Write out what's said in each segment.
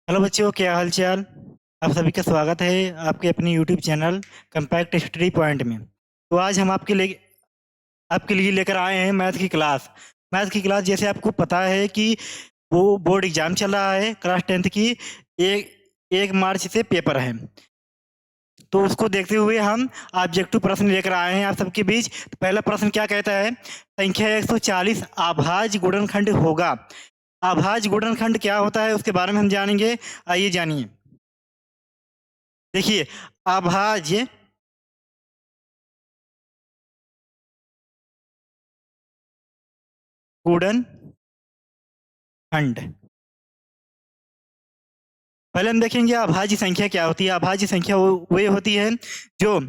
Hello बच्चों, क्या हाल चाल। आप सभी का स्वागत है आपके अपने YouTube channel compact study point में। तो आज हम आपके लिए लेकर आए हैं मैथ की क्लास। जैसे आपको पता है कि वो बोर्ड एग्जाम चल रहा है क्लास 10th की। एक 1 मार्च से पेपर है, तो उसको देखते हुए हम ऑब्जेक्टिव प्रश्न लेकर आए हैं आप सबके बीच। तो पहला प्रश्न क्या कहता है, संख्या 140 अभाज्य गुणनखंड होगा। अभाज्य गुणनखंड क्या होता है उसके बारे में हम जानेंगे। आइए जानिए। देखिए, अभाज्य गुणनखंड, पहले हम देखेंगे अभाज्य संख्या क्या होती है। अभाज्य संख्या वो होती है जो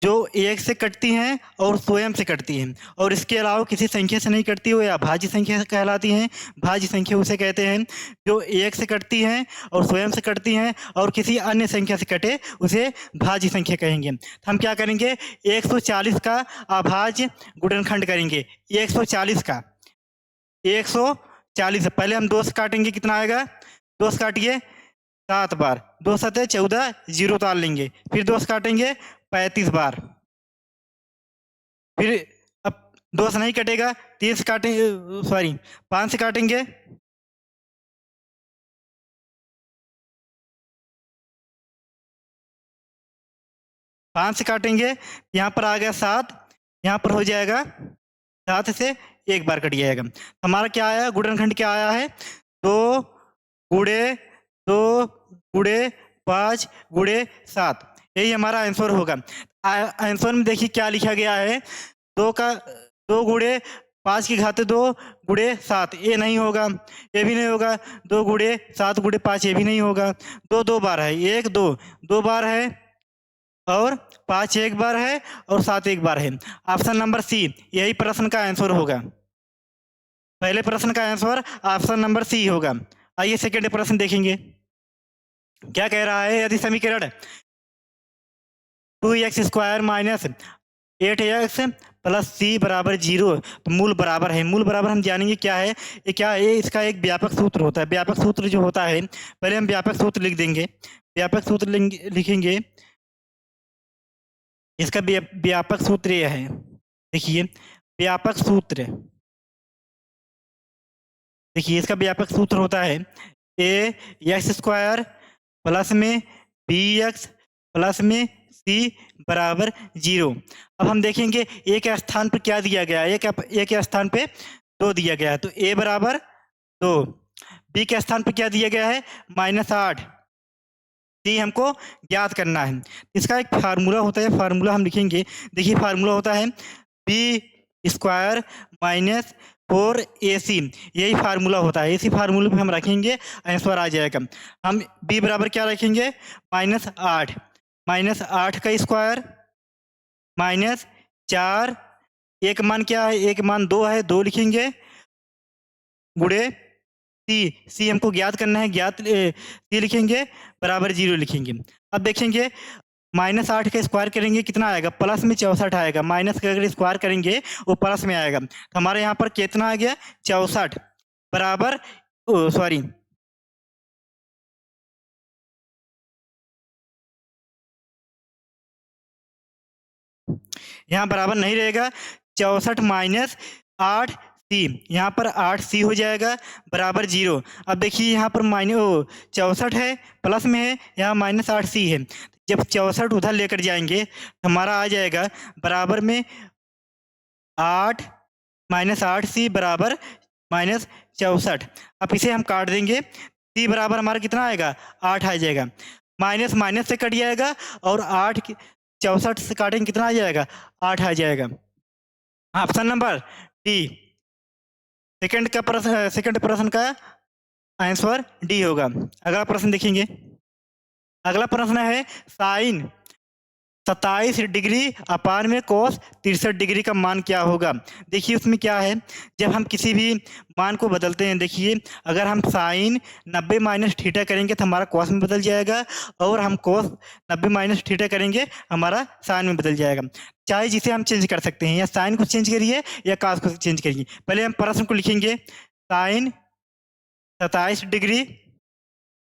जो एक से कटती हैं और स्वयं से कटती हैं, और इसके अलावा किसी संख्या से नहीं कटती, वो अभाज्य संख्या कहलाती हैं। भाज्य संख्या उसे कहते हैं जो एक से कटती हैं और स्वयं से कटती हैं, और किसी अन्य संख्या से कटे उसे भाज्य संख्या कहेंगे। तो हम क्या करेंगे, 140 का अभाज्य गुणनखंड करेंगे। 140 का 140 पहले हम 2 से काटेंगे, कितना आएगा, 2 से काटिए 7 बार, 2 सते 14, जीरो उतार लेंगे, फिर 2 से काटेंगे 35 बार, फिर अब 2 से नहीं कटेगा, 3 से काटेंगे, सॉरी 5 से काटेंगे, 5 से काटेंगे, यहाँ पर आ गया 7, यहाँ पर हो जाएगा 7 से एक बार कट जाएगा। हमारा क्या आया, गुणनखंड क्या आया है, 2 गुणे 2 गुणे 5 गुणे 7, यही हमारा आंसर होगा। आंसर में देखिए क्या लिखा गया है, 2 का 2 गुणे 5 की घात 2 गुणे 7, ये नहीं होगा, ये भी नहीं होगा। 2 गुणे 7 गुणे 5, ये भी नहीं होगा। 2 2 बार है, 1 2 2 बार है, और 5 एक बार है, और 7 एक बार है। ऑप्शन नंबर सी यही प्रश्न का आंसर होगा। पहले प्रश्न का आंसर ऑप्शन नंबर सी होगा। आइए सेकेंड प्रश्न देखेंगे। क्या कह रहा है, यदि समीकरण 2x² minus 8x plus C बराबर 0, तो मूल बराबर है। मूल बराबर हम जानेंगे क्या है, ये क्या है, इसका एक व्यापक सूत्र होता है। व्यापक सूत्र जो होता है, पहले हम व्यापक सूत्र लिख देंगे। व्यापक सूत्र लिखेंगे, इसका व्यापक सूत्र यह है। देखिए व्यापक सूत्र, देखिए इसका व्यापक सूत्र होता है a² प्लस में bx प्लस में c बराबर 0। अब हम देखेंगे a के स्थान पर क्या दिया गया है, a के स्थान पे 2 दिया गया है, तो a बराबर 2। b के स्थान पर क्या दिया गया है, -8। c हमको ज्ञात करना है। इसका एक फार्मूला होता है, फार्मूला हम लिखेंगे। देखिए फार्मूला होता है b² माइनस 4ac, यही फार्मूला होता है। इसी फार्मूले पे हम रखेंगे, आंसर आ जाएगा। हम b बराबर क्या रखेंगे, -8, -8 का स्क्वायर माइनस 4, एक मान क्या है, एक मान 2 है, 2 लिखेंगे, गुणे सी हमको ज्ञात करना है, सी लिखेंगे बराबर 0 लिखेंगे। अब देखेंगे -8 का स्क्वायर करेंगे, कितना आएगा, प्लस में 64 आएगा। माइनस का अगर स्क्वायर करेंगे वो प्लस में आएगा, तो हमारे यहाँ पर कितना आ गया, 64 बराबर, सॉरी यहाँ बराबर नहीं रहेगा, 64 माइनस 8c, यहाँ पर 8c हो जाएगा बराबर 0। अब देखिए यहाँ पर 64 है, प्लस में है, यहाँ -8c है। जब 64 उधर लेकर जाएंगे तो हमारा आ जाएगा बराबर में 8 -8c बराबर -64। अब इसे हम काट देंगे, c बराबर हमारा कितना आएगा, 8 आ जाएगा। माइनस माइनस से कट जाएगा, और 64 से काटेंगे, कितना आ जाएगा, 8 आ जाएगा। ऑप्शन नंबर डी, सेकंड प्रश्न का आंसर डी होगा। अगला प्रश्न देखेंगे। अगला प्रश्न है साइन 27 डिग्री अपान में कोस 63 डिग्री का मान क्या होगा। देखिए उसमें क्या है, जब हम किसी भी मान को बदलते हैं, देखिए अगर हम साइन 90 माइनस थीटा करेंगे तो हमारा कॉस में बदल जाएगा, और हम कोस 90 माइनस थीटा करेंगे हमारा साइन में बदल जाएगा। चाहे जिसे हम चेंज कर सकते हैं, या साइन को चेंज करिए या कॉस को चेंज करिए। पहले हम प्रश्न को लिखेंगे, साइन 27 डिग्री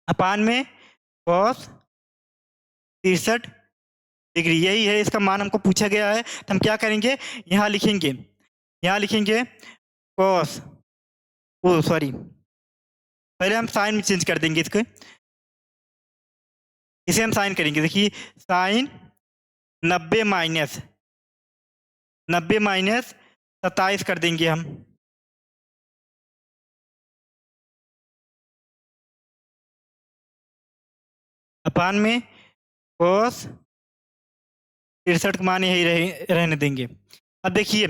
अपान में कॉस 63 डिग्री, यही है इसका मान हमको पूछा गया है। तो हम क्या करेंगे, यहाँ लिखेंगे कॉस, ओ सॉरी, पहले हम साइन में चेंज कर देंगे इसको, इसे हम साइन करेंगे। देखिए साइन 90 माइनस 27 कर देंगे हम। अपान में कॉस 63 का मान यही रहने देंगे। अब देखिए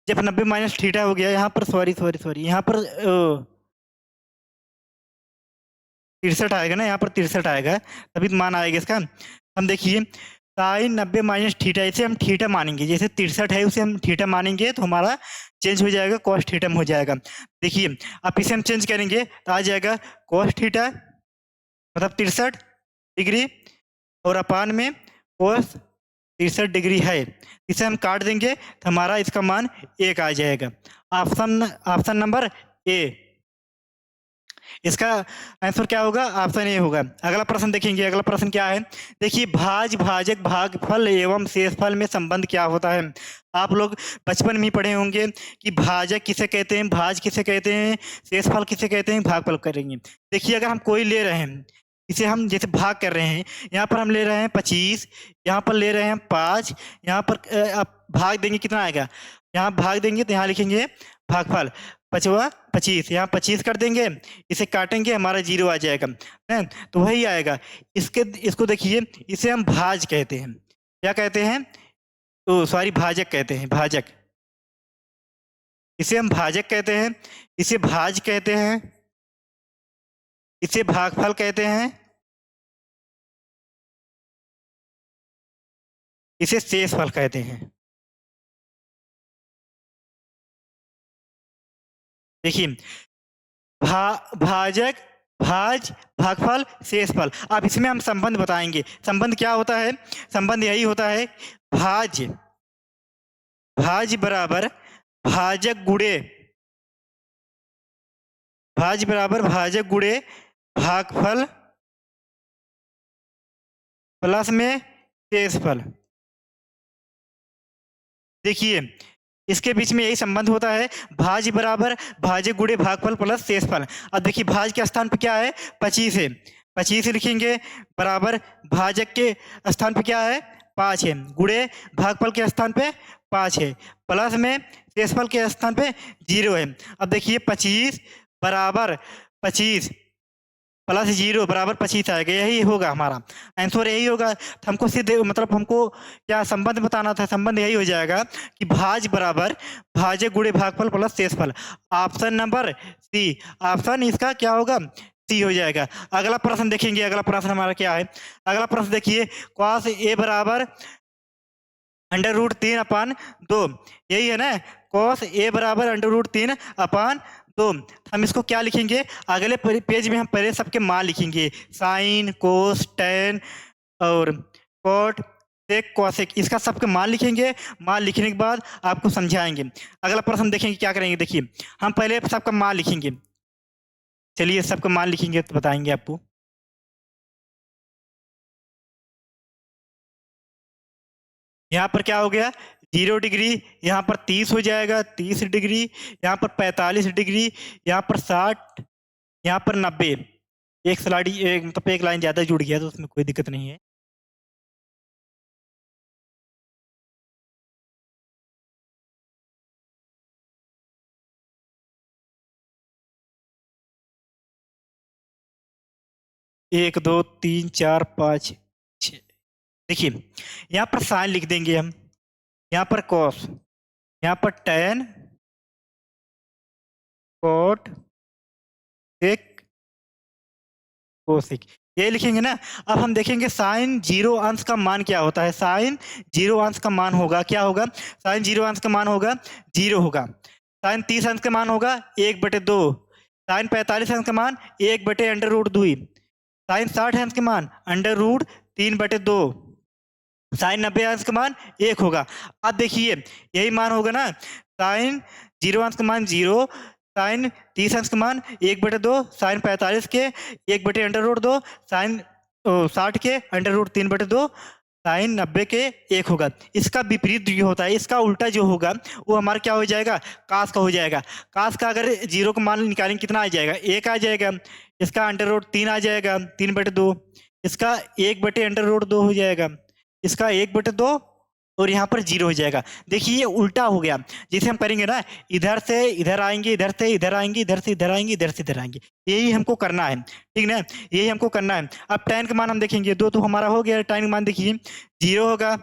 जब 90 माइनस थीटा हो गया, यहाँ पर सॉरी यहाँ पर 63 आएगा ना, यहाँ पर 63 आएगा, तभी तो मान आएगा इसका। हम देखिए साइन 90 माइनस थीटा, इसे हम थीटा मानेंगे, जैसे 63 है उसे हम थीटा मानेंगे तो हमारा चेंज हो जाएगा, कॉस थीटा में हो जाएगा। देखिए अब इसे हम चेंज करेंगे तो आ जाएगा कॉस थीटा मतलब 63 डिग्री, और अपान में कॉस 63 डिग्री है, इसे हम काट देंगे तो हमारा इसका मान 1 आ जाएगा। ऑप्शन नंबर ए, इसका आंसर क्या होगा, ऑप्शन ए होगा। अगला प्रश्न देखेंगे, अगला प्रश्न क्या है, देखिए भाजक भागफल एवं शेषफल में संबंध क्या होता है। आप लोग बचपन में ही पढ़े होंगे कि भाजक किसे कहते हैं, भाज किसे कहते हैं, शेषफल किसे कहते हैं, भागफल करेंगे। देखिए अगर हम कोई ले रहे हैं, इसे हम जैसे भाग कर रहे हैं, यहाँ पर हम ले रहे हैं 25, यहाँ पर ले रहे हैं 5, यहाँ पर आप भाग देंगे कितना आएगा, यहाँ भाग देंगे तो यहाँ लिखेंगे भागफल 25, यहाँ 25 कर देंगे, इसे काटेंगे हमारा 0 आ जाएगा, है तो वही आएगा। इसको देखिए, इसे हम भाज कहते हैं, क्या कहते हैं, तो सॉरी भाजक कहते हैं, भाजक, इसे हम भाजक कहते हैं, इसे भाज कहते हैं, इसे भागफल कहते हैं, इसे शेषफल कहते हैं। देखिए भाजक, भाज, भागफल, शेषफल। अब इसमें हम संबंध बताएंगे, संबंध क्या होता है, संबंध यही होता है भाज बराबर भाजक गुणे भागफल प्लस में शेषफल। देखिए इसके बीच में यही संबंध होता है, भाज बराबर भाजक गुणे भागफल प्लस शेषफल। अब देखिए भाज के स्थान पर क्या है, 25 है, 25 लिखेंगे, बराबर भाजक के स्थान पे क्या है 5 है, गुणे भागफल के स्थान पे 5 है, प्लस में शेषफल के स्थान पे 0 है। अब देखिए 25 बराबर 25 प्लस 0 बराबर 25 आएगा, यही होगा हमारा आंसर, यही होगा। तो हमको सीधे मतलब हमको क्या संबंध बताना था, संबंध यही हो जाएगा कि भाज बराबर भाजक गुणे भागफल प्लस शेषफल। ऑप्शन नंबर सी, ऑप्शन इसका क्या होगा, सी हो जाएगा। अगला प्रश्न देखेंगे, अगला प्रश्न हमारा क्या है, अगला प्रश्न देखिए, cos a बराबर √3/2, यही है ना, cos a बराबर √3/2। हम इसको क्या लिखेंगे, अगले पेज में हम पहले सबके मान लिखेंगे, साइन, कोस, टेन और कॉट, सेक, कॉसेक, इसका सबके मान लिखेंगे। मान लिखने के बाद आपको समझाएंगे। अगला प्रश्न देखेंगे क्या करेंगे, देखिए हम पहले सबका मान लिखेंगे, चलिए सबका मान लिखेंगे तो बताएंगे आपको। यहाँ पर क्या हो गया 0 डिग्री, यहाँ पर 30 हो जाएगा, 30 डिग्री, यहाँ पर 45 डिग्री, यहाँ पर 60, यहाँ पर 90। एक स्लाइड मतलब एक लाइन ज़्यादा जुड़ गया तो उसमें कोई दिक्कत नहीं है। एक, दो, तीन, चार, पाँच, छः। देखिए यहाँ पर साइन लिख देंगे हम, यहाँ पर कॉस, यहाँ पर टेन, कॉट, सेक, कोसेक, ये लिखेंगे ना। अब हम देखेंगे साइन 0 अंश का मान क्या होता है, साइन 0 अंश का मान होगा, क्या होगा, साइन 0 अंश का मान होगा 0 होगा। साइन 30 अंश का मान होगा 1/2, साइन 45 अंश का मान 1/√2, साइन 60 अंश का मान √3/2, साइन 90 अंश का मान 1 होगा। अब देखिए यही मान होगा ना, साइन 0 अंश का मान 0, साइन 30 अंश का मान 1/2 साइन 45 के 1/√2 साइन 60 के √3/2 साइन 90 के 1 होगा। इसका विपरीत जो होता है, इसका उल्टा जो होगा वो हमारा क्या हो जाएगा, कास का हो जाएगा। कास का अगर 0 का मान निकालेंगे कितना आ जाएगा, 1 आ जाएगा। इसका √3 आ जाएगा 3/2। इसका 1/√2 हो जाएगा। इसका 1/2 और यहाँ पर 0 हो जाएगा। देखिए ये उल्टा हो गया। जैसे हम करेंगे ना, इधर से इधर आएंगे, इधर से इधर आएंगे, इधर से इधर आएंगे, इधर से इधर आएंगे। यही हमको करना है, ठीक ना, यही हमको करना है। अब tan का मान हम देखेंगे, 2 तो हमारा हो गया। tan का मान देखिए 0 होगा,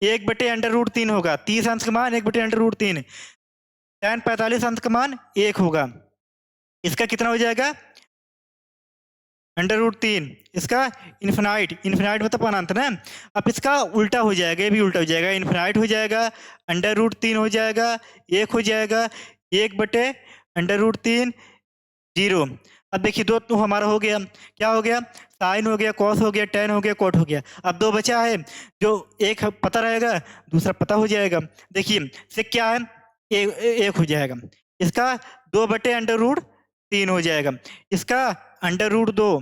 1/√3 होगा। 30 अंश का मान 1/√3। tan 45 अंश का मान 1 होगा। इसका कितना हो जाएगा, √3। इसका इन्फिनाइट, इन्फिनाइट मतलब अनंत ना। अब इसका उल्टा हो जाएगा, ये भी उल्टा हो जाएगा। इन्फिनाइट हो जाएगा, √3 हो जाएगा, 1 हो जाएगा, 1/√3 0। अब देखिए 2 तो हमारा हो गया, क्या हो गया, साइन हो गया, कॉस हो गया, tan हो गया, कॉट हो गया। अब 2 बचा है, जो एक पता रहेगा दूसरा पता हो जाएगा। देखिए से क्या है, 1 हो जाएगा। इसका 2/√3 हो जाएगा। इसका √2,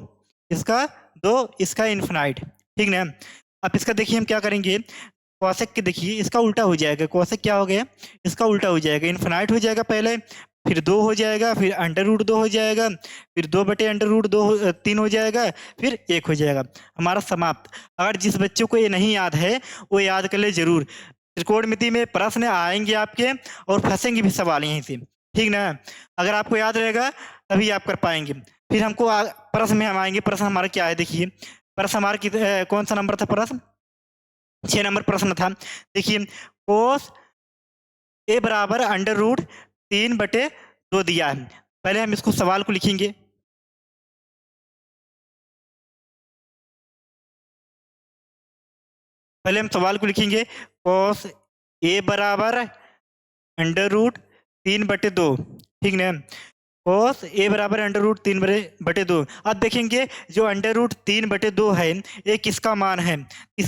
इसका 2, इसका इन्फिनाइट, ठीक ना। अब इसका देखिए हम क्या करेंगे, कॉसेक के देखिए इसका उल्टा हो जाएगा। कॉसेक क्या हो गया, इसका उल्टा हो जाएगा। इन्फिनाइट हो जाएगा पहले, फिर 2 हो जाएगा, फिर √2 हो जाएगा, फिर 2/√3 हो जाएगा, फिर 1 हो जाएगा। हमारा समाप्त। अगर जिस बच्चों को ये नहीं याद है वो याद कर ले जरूर। त्रिकोणमिति में प्रश्न आएंगे आपके और फंसेंगे भी सवाल यहीं से, ठीक ना। अगर आपको याद रहेगा तभी आप कर पाएंगे। फिर हमको प्रश्न में हम आएंगे। प्रश्न हमारा क्या है, देखिए प्रश्न हमारा कौन सा नंबर था, प्रश्न 6 नंबर प्रश्न था। देखिए कोस a बराबर √3/2 दिया है। पहले हम इसको सवाल को लिखेंगे। पहले हम सवाल को लिखेंगे, कोस a बराबर √3/2, ठीक ना। कोस a बराबर √3/2। अब देखेंगे जो √3/2 है ये किसका मान है,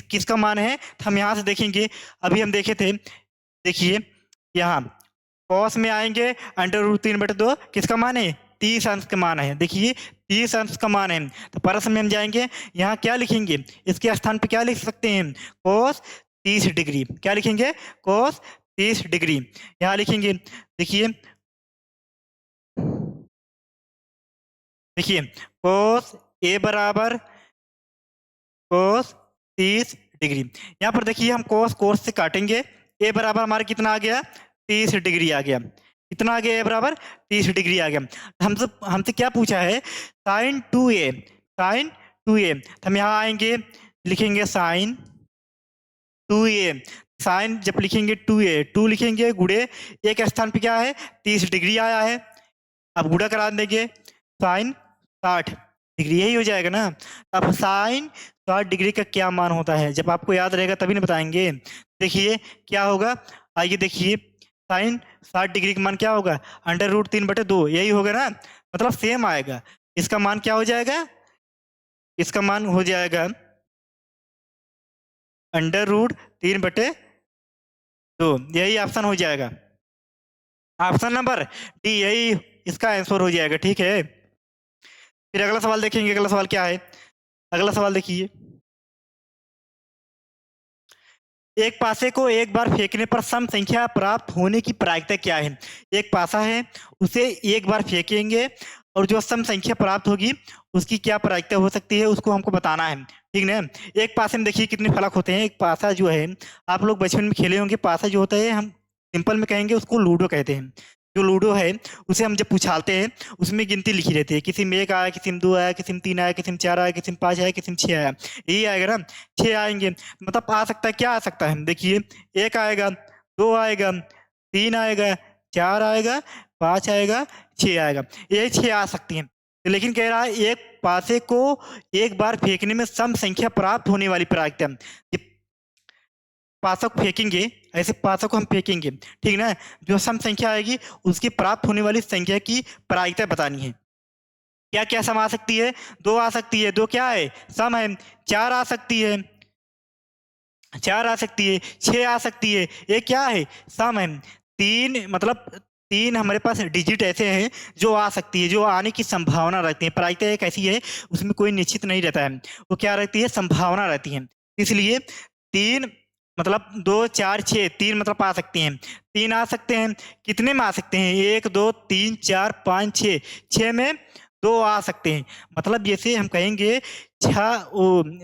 किसका मान है, तो हम यहाँ से देखेंगे। अभी हम देखे थे, देखिए यहाँ कॉस में आएंगे, √3/2 किसका मान है, 30 अंश का मान है। देखिए 30 अंश का मान है, तो प्रश्न में हम जाएंगे, यहाँ क्या लिखेंगे, इसके स्थान पे क्या लिख सकते हैं, कोस 30 डिग्री। क्या लिखेंगे, कोस 30 डिग्री यहाँ लिखेंगे। देखिए देखिए कोस a बराबर कोस 30 डिग्री। यहाँ पर देखिए हम कोस से काटेंगे। a बराबर हमारा कितना आ गया, 30 डिग्री आ गया। कितना आ गया, a बराबर 30 डिग्री आ गया। हमसे क्या पूछा है, साइन 2a, साइन 2a। हम यहाँ आएंगे, लिखेंगे साइन 2a। साइन जब लिखेंगे 2a, 2 लिखेंगे गुड़े एक स्थान पे क्या है, 30 डिग्री आया है। अब गुड़ा करा देंगे, साइन 60 डिग्री, यही हो जाएगा ना। अब साइन 60 डिग्री का क्या मान होता है, जब आपको याद रहेगा तभी ना बताएंगे। देखिए क्या होगा, आइए देखिए, साइन 60 डिग्री का मान क्या होगा, √3/2, यही होगा ना, मतलब सेम आएगा। इसका मान क्या हो जाएगा, इसका मान हो जाएगा √3/2, यही ऑप्शन हो जाएगा। ऑप्शन नंबर डी यही इसका आंसर हो जाएगा, ठीक है। फिर अगला सवाल देखेंगे। अगला सवाल क्या है, अगला सवाल देखिए, एक पासे को एक बार फेंकने पर सम संख्या प्राप्त होने की प्रायिकता क्या है। एक पासा है, उसे एक बार फेंकेंगे और जो सम संख्या प्राप्त होगी उसकी क्या प्रायिकता हो सकती है, उसको हमको बताना है, ठीक ना। एक पासे में देखिए कितने फलक होते हैं। एक पासा जो है, आप लोग बचपन में खेले होंगे। पासा जो होता है, हम सिंपल में कहेंगे उसको लूडो कहते हैं। जो लूडो है उसे हम जब उछालते हैं उसमें गिनती लिखी रहती है, किसी में 1 आया, किसी में 2 आया, किसी में 3 आया, किसी में 4 आया, किसी में 5 आया, किसी में 6 आया, यही आएगा ना, 6 आएंगे। मतलब आ सकता है, क्या आ सकता है, देखिए 1 आएगा, 2 आएगा, 3 आएगा, 4 आएगा, 5 आएगा, 6 आएगा, यही 6 आ सकती हैं। लेकिन कह रहा है एक पासे को एक बार फेंकने में सम संख्या प्राप्त होने वाली प्रायिकता, पासों को फेंकेंगे, ऐसे पासों को हम फेंकेंगे, ठीक ना, जो सम संख्या आएगी उसकी प्राप्त होने वाली संख्या की प्रायिकता बतानी है। क्या क्या सम आ सकती है, 2 आ सकती है, 2 क्या है, सम है। 4 आ सकती है, 4 आ सकती है, 6 आ सकती है, ये क्या है, सम है। 3 मतलब 3 हमारे पास डिजिट ऐसे हैं जो आ सकती है, जो आने की संभावना रहती है। प्रायिकता एक ऐसी है, उसमें कोई निश्चित नहीं रहता है, वो क्या रहती है, संभावना रहती है। इसलिए 3 मतलब 2, 4, 6, 3 मतलब आ सकती हैं। 3 आ सकते हैं, कितने में आ सकते हैं? 1, 2, 3, 4, 5, 6, 6 में 2 आ सकते हैं। मतलब जैसे हम कहेंगे 6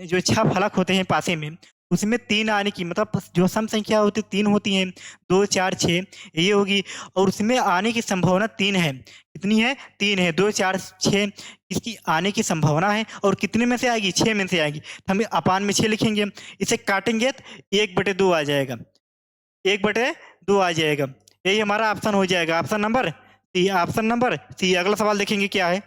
जो 6 फलक होते हैं पासे में, उसमें 3 आने की मतलब जो सम संख्या होती है 3 होती हैं, 2, 4, 6 ये होगी, और उसमें आने की संभावना 3 है। कितनी है? 3 है। 2, 4, 6 इसकी आने की संभावना है, और कितने में से आएगी? 6 में से आएगी। तो हम अपान में 6 लिखेंगे, इसे काटेंगे तो 1/2 आ जाएगा, 1/2 आ जाएगा। यही हमारा ऑप्शन हो जाएगा, option number C. Option number C. अगला सवाल देखेंगे क्या है।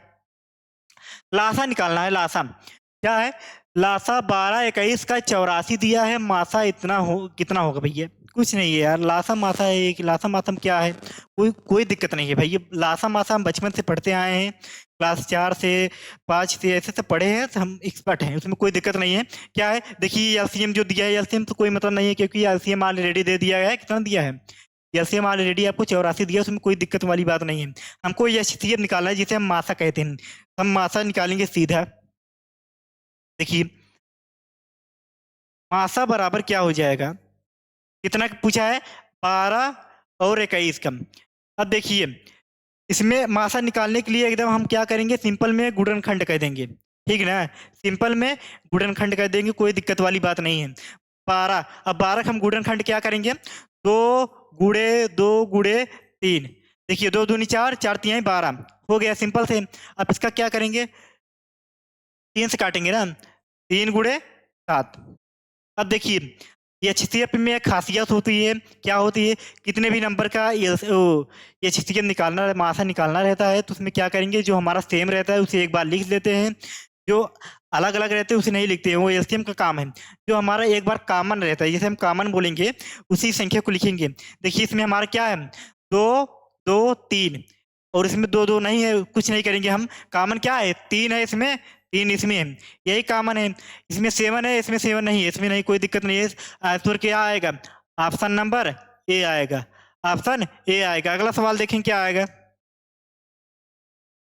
लासा निकालना है। लासा क्या है? लासा 12, 21 का 84 दिया है। मासा इतना हो, कितना होगा भैया? कुछ नहीं है यार, लासा मासा है एक। लासा मासा में क्या है? कोई कोई दिक्कत नहीं है भाई। ये लासा मासा हम बचपन से पढ़ते आए हैं, क्लास 4 से 5 से ऐसे से पढ़े हैं, तो हम एक्सपर्ट हैं, उसमें कोई दिक्कत नहीं है। क्या है? देखिए एलसीएम जो दिया है, एलसीएम तो कोई मतलब नहीं है, क्योंकि एलसीएम ऑलरेडी दे दिया गया है। कितना दिया है? एलसीएम ऑलरेडी आपको 84 दिया, उसमें कोई दिक्कत वाली बात नहीं है। हमको ये एचसीएफ निकालना है, जिसे हम मासा कहते हैं। हम मासा निकालेंगे सीधा। देखिए मासा बराबर क्या हो जाएगा? कितना पूछा है? 12 और 21 का। अब देखिए इसमें मासा निकालने के लिए एकदम हम क्या करेंगे, सिंपल में गुणनखंड कर देंगे, ठीक ना? सिंपल में गुणनखंड कर देंगे, कोई दिक्कत वाली बात नहीं है। 12, अब 12 हम गुणनखंड क्या करेंगे? 2 गुणे 2 गुणे 3। देखिए 2 दूनी 4, 4 तिहाई 12 हो गया, सिंपल से। अब इसका क्या करेंगे? 3 से काटेंगे ना, 3 गुणे 7। अब देखिए ये एचसीएफ में एक खासियत होती है, क्या होती है? कितने भी नंबर का एचसीएफ निकालना, मासा निकालना रहता है, तो उसमें क्या करेंगे, जो हमारा सेम रहता है उसे एक बार लिख लेते हैं, जो अलग अलग रहते हैं उसे नहीं लिखते हैं, वो एलसीएम का काम है। जो हमारा एक बार कॉमन रहता है, जैसे हम कॉमन बोलेंगे, उसी संख्या को लिखेंगे। देखिए इसमें हमारा क्या है? 2, 2, 3, और इसमें 2, 2 नहीं है, कुछ नहीं करेंगे हम। कॉमन क्या है? 3 है इसमें, 3 इसमें है, यही कॉमन है। इसमें 7 है, इसमें 7 नहीं है, इसमें नहीं, कोई दिक्कत नहीं है। आंसर क्या आएगा? ऑप्शन नंबर ए आएगा, ऑप्शन ए आएगा। अगला सवाल देखें क्या आएगा।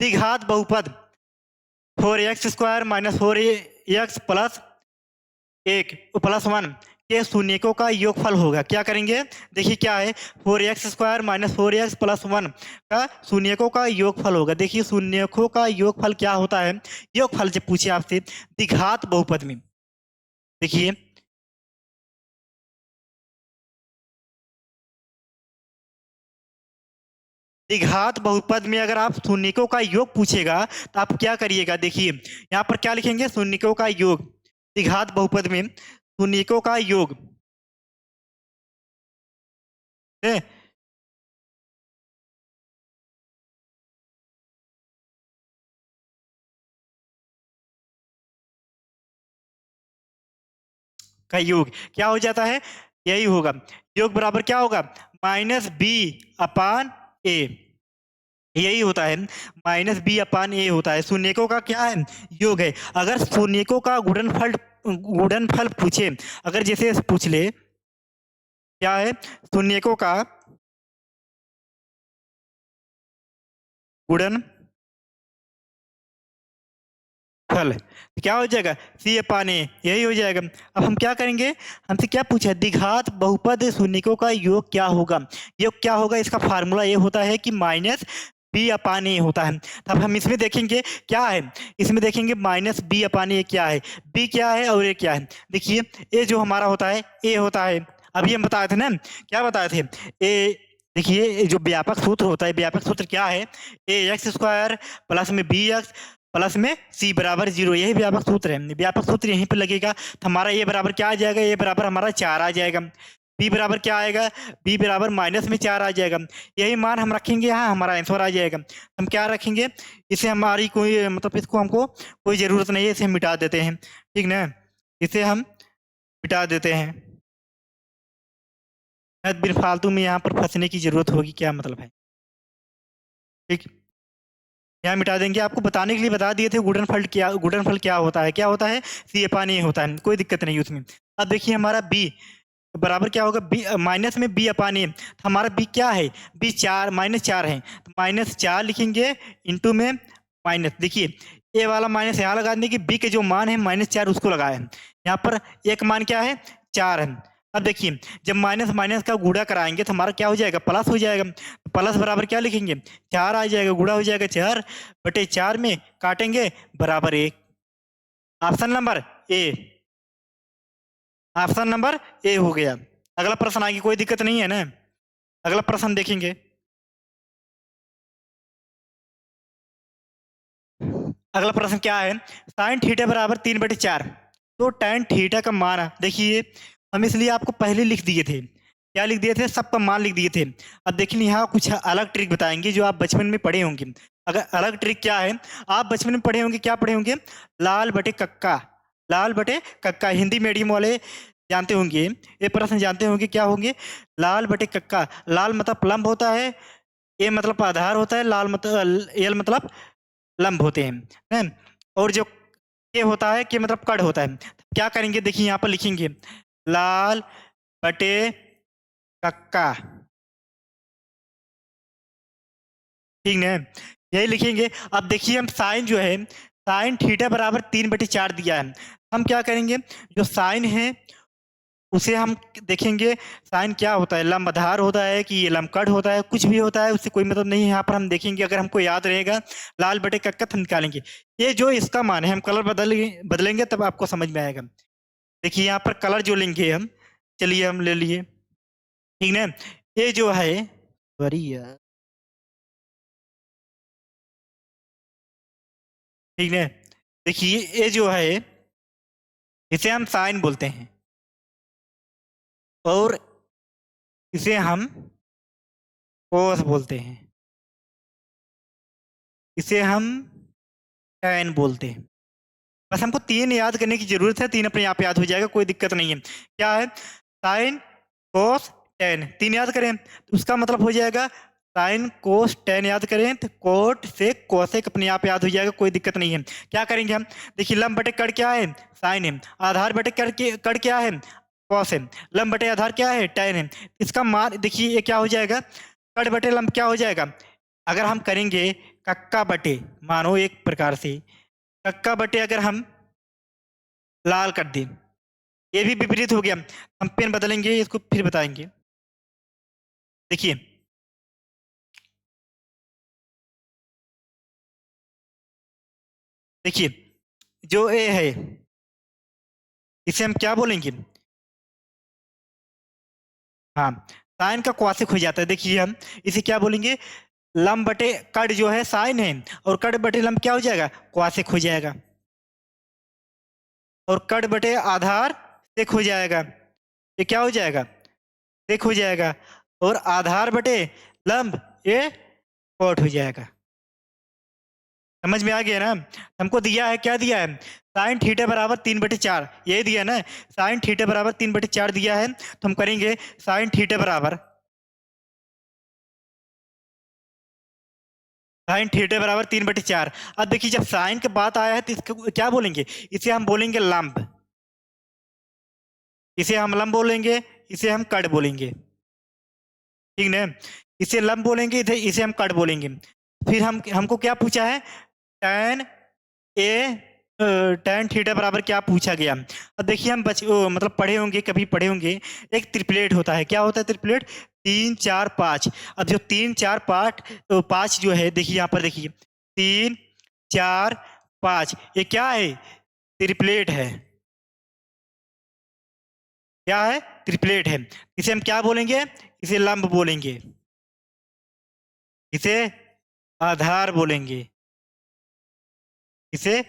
द्विघात बहुपद 4x² - 4x प्लस 1 प्लस 1 के शून्यकों का योगफल होगा। क्या करेंगे? देखिए क्या है, 4x² - 4x प्लस 1 का शून्यकों का योगफल होगा। देखिए शून्यकों का योगफल क्या होता है? योगफल जब पूछे आपसे द्विघात बहुपद में, देखिए द्विघात बहुपद में अगर आप शून्यकों का योग पूछेगा तो आप क्या करिएगा? देखिए यहाँ पर क्या लिखेंगे? शून्यकों का योग। द्विघात बहुपद में शून्यकों का योग है, का योग क्या हो जाता है? यही होगा। योग बराबर क्या होगा? -b/a, यही होता है। -b/a होता है। शून्यकों का क्या है? योग है। अगर शून्यकों का गुणनफल पूछे, अगर जैसे पूछ ले क्या है, शून्यकों का गुणनफल, क्या हो जाएगा? c/a, यही हो जाएगा। अब हम क्या करेंगे? हमसे क्या पूछा है? द्विघात बहुपद शून्यकों का योग क्या होगा? योग क्या होगा? इसका फार्मूला ये होता है कि -b/a होता है। तब हम इसमें देखेंगे क्या है, इसमें देखेंगे -b/a क्या है, b क्या है और a क्या है। देखिए a जो हमारा होता है a होता है, अभी हम बताए थे ना, क्या बताए थे? a, देखिए जो व्यापक सूत्र होता है, व्यापक सूत्र क्या है? ax² प्लस में bx प्लस में c बराबर 0, यही व्यापक सूत्र है। व्यापक सूत्र यहीं पर लगेगा तो हमारा a बराबर क्या आ जाएगा? a बराबर हमारा 4 आ जाएगा। b बराबर क्या आएगा? b बराबर -4 आ जाएगा। यही मान हम रखेंगे, यहाँ हमारा आंसर आ जाएगा। हम क्या रखेंगे? इसे हमारी कोई मतलब इसको हमको कोई ज़रूरत नहीं है, इसे हम मिटा देते हैं, ठीक ना? इसे हम मिटा देते हैं। बिन फालतू में यहाँ पर फंसने की ज़रूरत होगी, क्या मतलब है? ठीक, यहाँ मिटा देंगे। आपको बताने के लिए बता दिए थे गुणनफल क्या होता है? क्या होता है? c/a होता है, कोई दिक्कत नहीं उसमें। अब देखिए हमारा b, बराबर क्या होगा, बी माइनस में बी अपान ए। हमारा बी क्या है, बी 4 -4 है, तो -4 लिखेंगे इंटू में माइनस। देखिए ए वाला माइनस यहाँ लगा देंगे, बी के जो मान है -4 उसको लगाए हैं। यहाँ पर एक मान क्या है, 4 है। अब देखिए जब माइनस माइनस का गुणा कराएंगे तो हमारा क्या हो जाएगा, प्लस हो जाएगा। तो प्लस बराबर क्या लिखेंगे, 4 आ जाएगा, गुणा हो जाएगा 4/4 में, काटेंगे बराबर 1। Option number A, option number A हो गया। अगला प्रश्न आगे, कोई दिक्कत नहीं है ना। अगला प्रश्न देखेंगे। अगला प्रश्न क्या है, साइन थीटा बराबर 3/4। तो tan थीटा का मान देखिए, हम इसलिए आपको पहले लिख दिए थे, क्या लिख दिए थे, सबका मान लिख दिए थे। अब देखिए यहाँ कुछ अलग ट्रिक बताएंगे जो आप बचपन में पढ़े होंगे। अगर अलग ट्रिक क्या है, आप बचपन में पढ़े होंगे, क्या पढ़े होंगे, लाल बटे कक्का, लाल बटे कक्का, हिंदी मीडियम वाले जानते होंगे, ये प्रश्न जानते होंगे क्या होंगे, लाल बटे कक्का। लाल मतलब लंब होता है, ए मतलब आधार होता है, लाल मतलब एल मतलब लंब होते हैं। और जो के होता है, के मतलब कड़ होता है। क्या करेंगे, देखिए यहाँ पर लिखेंगे लाल बटे कक्का, ठीक है, यही लिखेंगे। अब देखिए हम साइन जो है, साइन थीटा बराबर 3/4 दिया है। हम क्या करेंगे, जो साइन है उसे हम देखेंगे, साइन क्या होता है, लंबाधार होता है कि ये लंबकट होता है, कुछ भी होता है, उससे कोई मतलब नहीं है। यहाँ पर हम देखेंगे, अगर हमको याद रहेगा लाल बटे कक्का हम निकालेंगे। ये जो इसका मान है, हम कलर बदलेंगे तब आपको समझ में आएगा। देखिए यहाँ पर कलर जो लेंगे हम, चलिए हम ले लिए, ठीक है। ये जो है बढ़िया, ठीक है, देखिए ये जो है इसे हम साइन बोलते हैं, और इसे हम कोस बोलते हैं, इसे हम टैन बोलते हैं। बस हमको 3 याद करने की जरूरत है, 3 अपने आप याद हो जाएगा, कोई दिक्कत नहीं है। क्या है, साइन कोस टैन, 3 याद करें तो उसका मतलब हो जाएगा साइन कोस टैन, याद करें तो कोट से कोसेक अपने आप याद हो जाएगा, कोई दिक्कत नहीं है। क्या करेंगे हम, देखिए लंब बटे कड़ क्या है, साइन है, आधार बटे कड़ क्या है, कॉस है, लंब बटे आधार क्या है, टैन है। इसका मान देखिए ये क्या हो जाएगा, कड़ बटे लंब क्या हो जाएगा, अगर हम करेंगे कक्का बटे, मानो एक प्रकार से कक्का बटे अगर हम लाल कर दें, ये भी विपरीत हो गया। हम पेन बदलेंगे, इसको फिर बताएंगे। देखिए देखिए जो ए है इसे हम क्या बोलेंगे, हाँ, साइन का क्वासिक हो जाता है। देखिए हम इसे क्या बोलेंगे, लंब बटे कड़ जो है साइन है, और कड़ बटे लंब क्या हो जाएगा, क्वासिक हो जाएगा, और कड़ बटे आधार सेक हो जाएगा, ये क्या हो जाएगा, सेक हो जाएगा, और आधार बटे लंब ये कॉट हो जाएगा। समझ में आ गया ना। हमको दिया है, क्या दिया है, साइन थीटा बराबर 3/4, यही दिया ना, साइन थीटा बराबर 3/4 दिया है। तो हम करेंगे साइन थीटा बराबर, साइन थीटा बराबर 3/4। अब देखिए जब साइन की बात आया है तो इसको क्या बोलेंगे, इसे हम बोलेंगे लंब, इसे हम लंब बोलेंगे, इसे हम कट बोलेंगे, ठीक ना, इसे लंब बोलेंगे, इसे इसे हम कट बोलेंगे। फिर हम हमको क्या पूछा है, tan ए tan थीटा बराबर क्या पूछा गया। अब देखिए हम मतलब पढ़े होंगे, कभी पढ़े होंगे, एक त्रिप्लेट होता है, क्या होता है त्रिप्लेट, 3 4 5। अब जो 3 4 5 जो है, देखिए यहाँ पर देखिए 3 4 5, ये क्या है, त्रिप्लेट है, क्या है, त्रिप्लेट है। इसे हम क्या बोलेंगे, इसे लंब बोलेंगे, इसे आधार बोलेंगे, इसे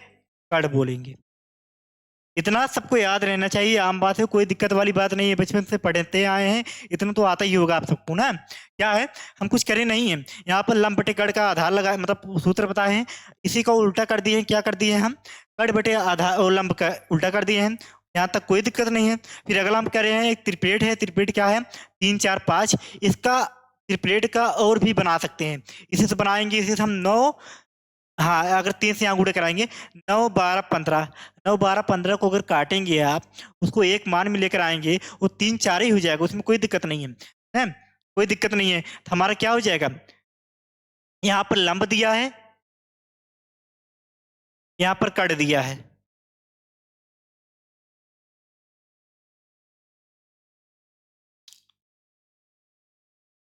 कड़ बोलेंगे। इतना सबको याद रहना चाहिए, आम बात है, कोई दिक्कत वाली बात नहीं है, बचपन से पढ़ते आए हैं, इतना तो आता ही होगा आप सबको ना। क्या है, हम कुछ करे नहीं है, यहाँ पर लंब बटे कड़ का आधार लगा, मतलब सूत्र बताए हैं, इसी को उल्टा कर दिए हैं, क्या कर दिए हैं हम, कड़ बटे आधार और लंब का उल्टा कर दिए हैं। यहाँ तक कोई दिक्कत नहीं है। फिर अगला हम कह रहे हैं, एक त्रिप्लेट है, त्रिप्लेट क्या है, 3 4 5, इसका त्रिप्लेट का और भी बना सकते हैं, इसी से बनाएंगे, इसे हम 9 हाँ, अगर 3 से यहाँ गुणा कराएंगे 9, 12, 15, 9, 12, 15 को अगर काटेंगे आप, उसको एक मान में लेकर आएंगे, वो 3, 4 ही हो जाएगा, उसमें कोई दिक्कत नहीं है? कोई दिक्कत नहीं है। तो हमारा क्या हो जाएगा? यहाँ पर लंब दिया है, यहाँ पर कड़ दिया है।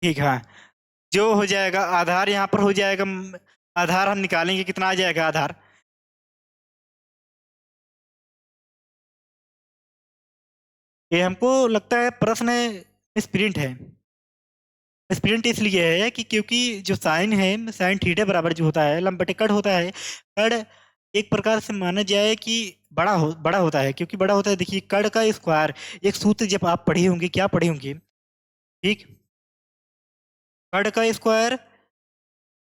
ठीक है, जो हो जाएगा आधार यहाँ पर हो जाएगा। आधार हम निकालेंगे, कितना आ जाएगा आधार? ये हमको लगता है प्रश्न स्प्रिंट है। स्प्रिंट इसलिए है कि क्योंकि जो साइन है, साइन थीटा बराबर जो होता है लंब बटे कड़ होता है। कड़ एक प्रकार से माना जाए कि बड़ा होता है। क्योंकि बड़ा होता है, देखिए कड़ का स्क्वायर, एक सूत्र जब आप पढ़े होंगे, क्या पढ़े होंगे? ठीक, कड़ का स्क्वायर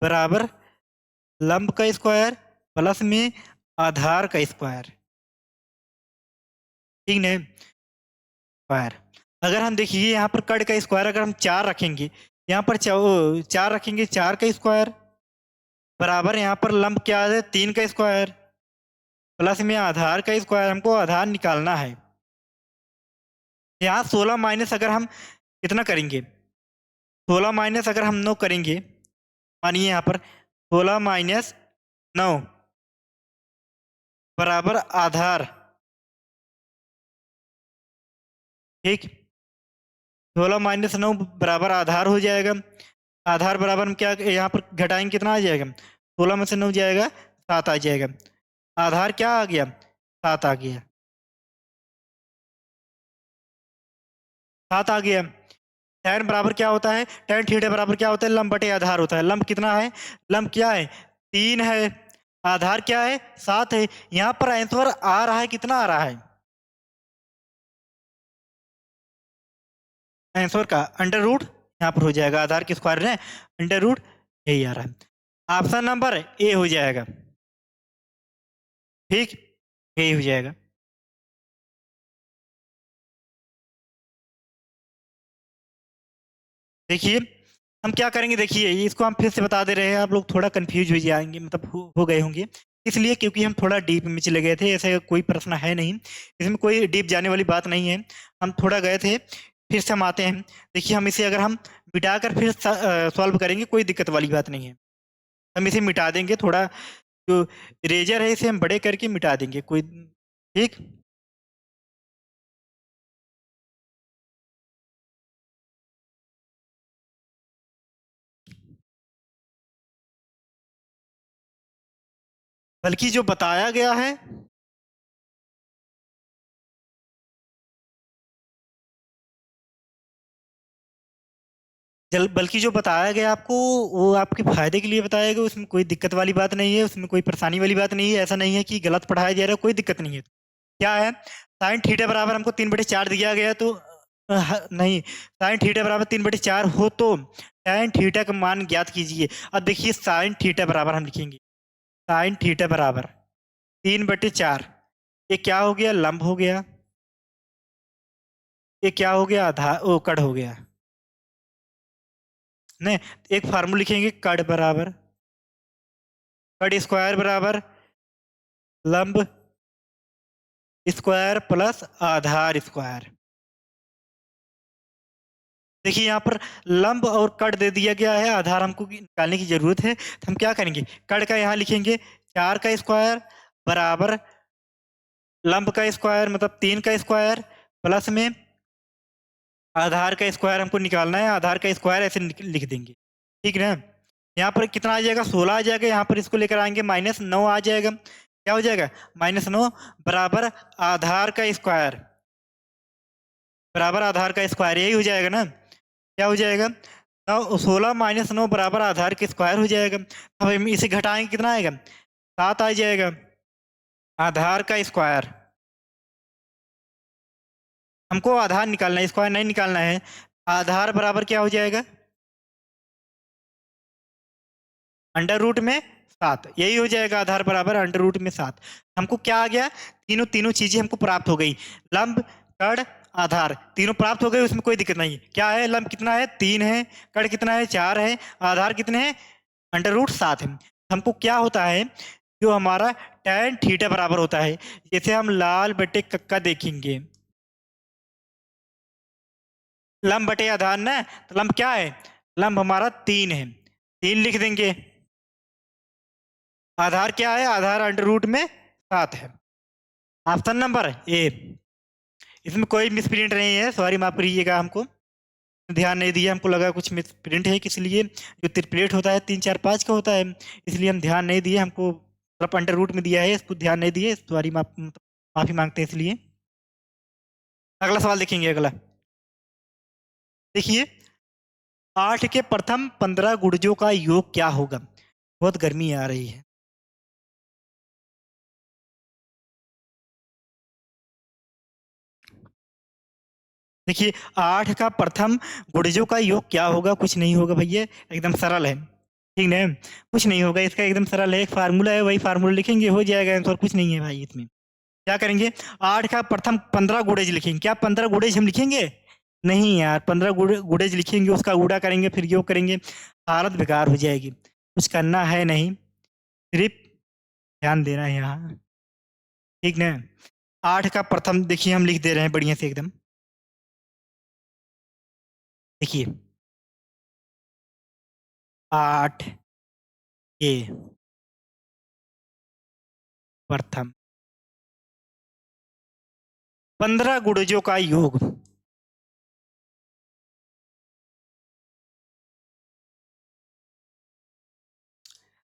बराबर लंब का स्क्वायर प्लस में आधार का स्क्वायर। ठीक है, स्क्वायर। अगर हम देखिए यहाँ पर कड़ का स्क्वायर अगर हम 4 रखेंगे, यहाँ पर 4 रखेंगे, 4 का स्क्वायर बराबर यहाँ पर लंब क्या है, 3 का स्क्वायर प्लस में आधार का स्क्वायर। हमको आधार निकालना है। यहाँ 16 माइनस अगर हम कितना करेंगे, 16 माइनस अगर हम 9 करेंगे, मानिए यहाँ पर 16 माइनस 9 बराबर आधार। ठीक, 16 माइनस 9 बराबर आधार हो जाएगा। आधार बराबर हम क्या यहाँ पर घटाएंगे, कितना आ जाएगा? 16 में से 9 जाएगा, 7 आ जाएगा। आधार क्या आ गया? 7 आ गया। 7 आ गया। tan बराबर क्या होता है? tan थीटा बराबर क्या होता है? लंब बटे आधार होता है। लंब कितना है? लंब क्या है? 3 है। आधार क्या है? 7 है। यहाँ पर आंसर आ रहा है, कितना आ रहा है आंसर का? अंडर रूट यहाँ पर हो जाएगा, आधार के स्क्वायर है, अंडर रूट यही आ रहा है। ऑप्शन नंबर ए हो जाएगा। ठीक, यही हो जाएगा। देखिए हम क्या करेंगे, देखिए इसको हम फिर से बता दे रहे हैं, आप लोग थोड़ा कंफ्यूज हो जाएंगे, मतलब हो गए होंगे। इसलिए क्योंकि हम थोड़ा डीप में चले गए थे, ऐसे कोई प्रश्न है नहीं, इसमें कोई डीप जाने वाली बात नहीं है। हम थोड़ा गए थे, फिर से हम आते हैं। देखिए हम इसे अगर हम मिटाकर फिर सॉल्व करेंगे, कोई दिक्कत वाली बात नहीं है। हम इसे मिटा देंगे, थोड़ा जो इरेजर है इसे हम बड़े करके मिटा देंगे, कोई। ठीक, बल्कि जो बताया गया है, बल्कि जो बताया गया आपको, वो आपके फायदे के लिए बताया गया, उसमें कोई दिक्कत वाली बात नहीं है, उसमें कोई परेशानी वाली बात नहीं है। ऐसा नहीं है कि गलत पढ़ाया जा रहा है, कोई दिक्कत नहीं है। क्या है? साइन थीटा बराबर हमको 3/4 दिया गया, तो नहीं, साइन थीटा बराबर 3/4 हो तो tan थीटा का मान ज्ञात कीजिए। अब देखिए साइन थीटा बराबर हम लिखेंगे, साइन थीटा बराबर 3/4। ये क्या हो गया? लंब हो गया। ये क्या हो गया? आधा ओ कड़ हो गया। नहीं, एक फार्मूला लिखेंगे, कड़ बराबर कड़ स्क्वायर बराबर लंब स्क्वायर प्लस आधार स्क्वायर। देखिए यहाँ पर लंब और कड़ दे दिया गया है, आधार हमको निकालने की जरूरत है। तो हम क्या करेंगे, कड़ का यहाँ लिखेंगे 4 का स्क्वायर बराबर लंब का स्क्वायर मतलब 3 का स्क्वायर प्लस में आधार का स्क्वायर हमको निकालना है। आधार का स्क्वायर ऐसे लिख देंगे। ठीक है ना? यहाँ पर कितना आ जाएगा? 16 आ जाएगा। यहाँ पर इसको लेकर आएंगे, -9 आ जाएगा। क्या हो जाएगा? -9 बराबर आधार का स्क्वायर, बराबर आधार का स्क्वायर, यही हो जाएगा ना? क्या हो जाएगा? 16 - 9 बराबर आधार के स्क्वायर हो जाएगा। अब हम इसे घटाएंगे, कितना आएगा? 7 आ जाएगा। आधार का स्क्वायर, हमको आधार निकालना है, स्क्वायर नहीं निकालना है। आधार बराबर क्या हो जाएगा? अंडर रूट में 7, यही हो जाएगा। आधार बराबर अंडर रूट में 7। हमको क्या आ गया? तीनों तीनों चीजें हमको प्राप्त हो गई। लंब, कड़, आधार तीनों प्राप्त हो गए, उसमें कोई दिक्कत नहीं। क्या है? लंब कितना है? 3 है। कड़ कितना है? 4 है। आधार कितने हैं? अंडर रूट 7 है। हमको क्या होता है, जो हमारा tan थीटा बराबर होता है, जैसे हम लाल बटे कक्का देखेंगे, लंब बटे आधार ना, तो लंब क्या है, लंब हमारा 3 है, 3 लिख देंगे। आधार क्या है, आधार अंडर रूट में 7 है। Option number A. इसमें कोई मिसप्रिंट नहीं है, सॉरी माफ करिएगा, हमको ध्यान नहीं दिया, हमको लगा कुछ मिसप्रिंट है, इसलिए जो त्रिप्लेट होता है 3 4 5 का होता है, इसलिए हम ध्यान नहीं दिए, हमको मतलब अंडर रूट में दिया है, इसको ध्यान नहीं दिए, सॉरी, माफी मांगते हैं इसलिए। अगला सवाल देखेंगे। अगला देखिए, 8 के प्रथम 15 गुणजों का योग क्या होगा। बहुत गर्मी आ रही है। देखिए, 8 का प्रथम गुणजों का योग क्या होगा, कुछ नहीं होगा भैया, एकदम सरल है, ठीक है, कुछ नहीं होगा, इसका एकदम सरल है, एक फार्मूला है, वही फार्मूला लिखेंगे, हो जाएगा आंसर, कुछ नहीं है भाई इसमें। क्या करेंगे, 8 का प्रथम 15 गुणज लिखेंगे। क्या 15 गुणज हम लिखेंगे, नहीं यार, 15 गुणज लिखेंगे, उसका गुणा करेंगे, फिर योग करेंगे, हालत बेकार हो जाएगी, कुछ करना है नहीं, सिर्फ ध्यान देना है यहाँ, ठीक ना। 8 का प्रथम देखिए हम लिख दे रहे हैं बढ़िया से एकदम, देखिए 8 के प्रथम 15 गुणजों का योग।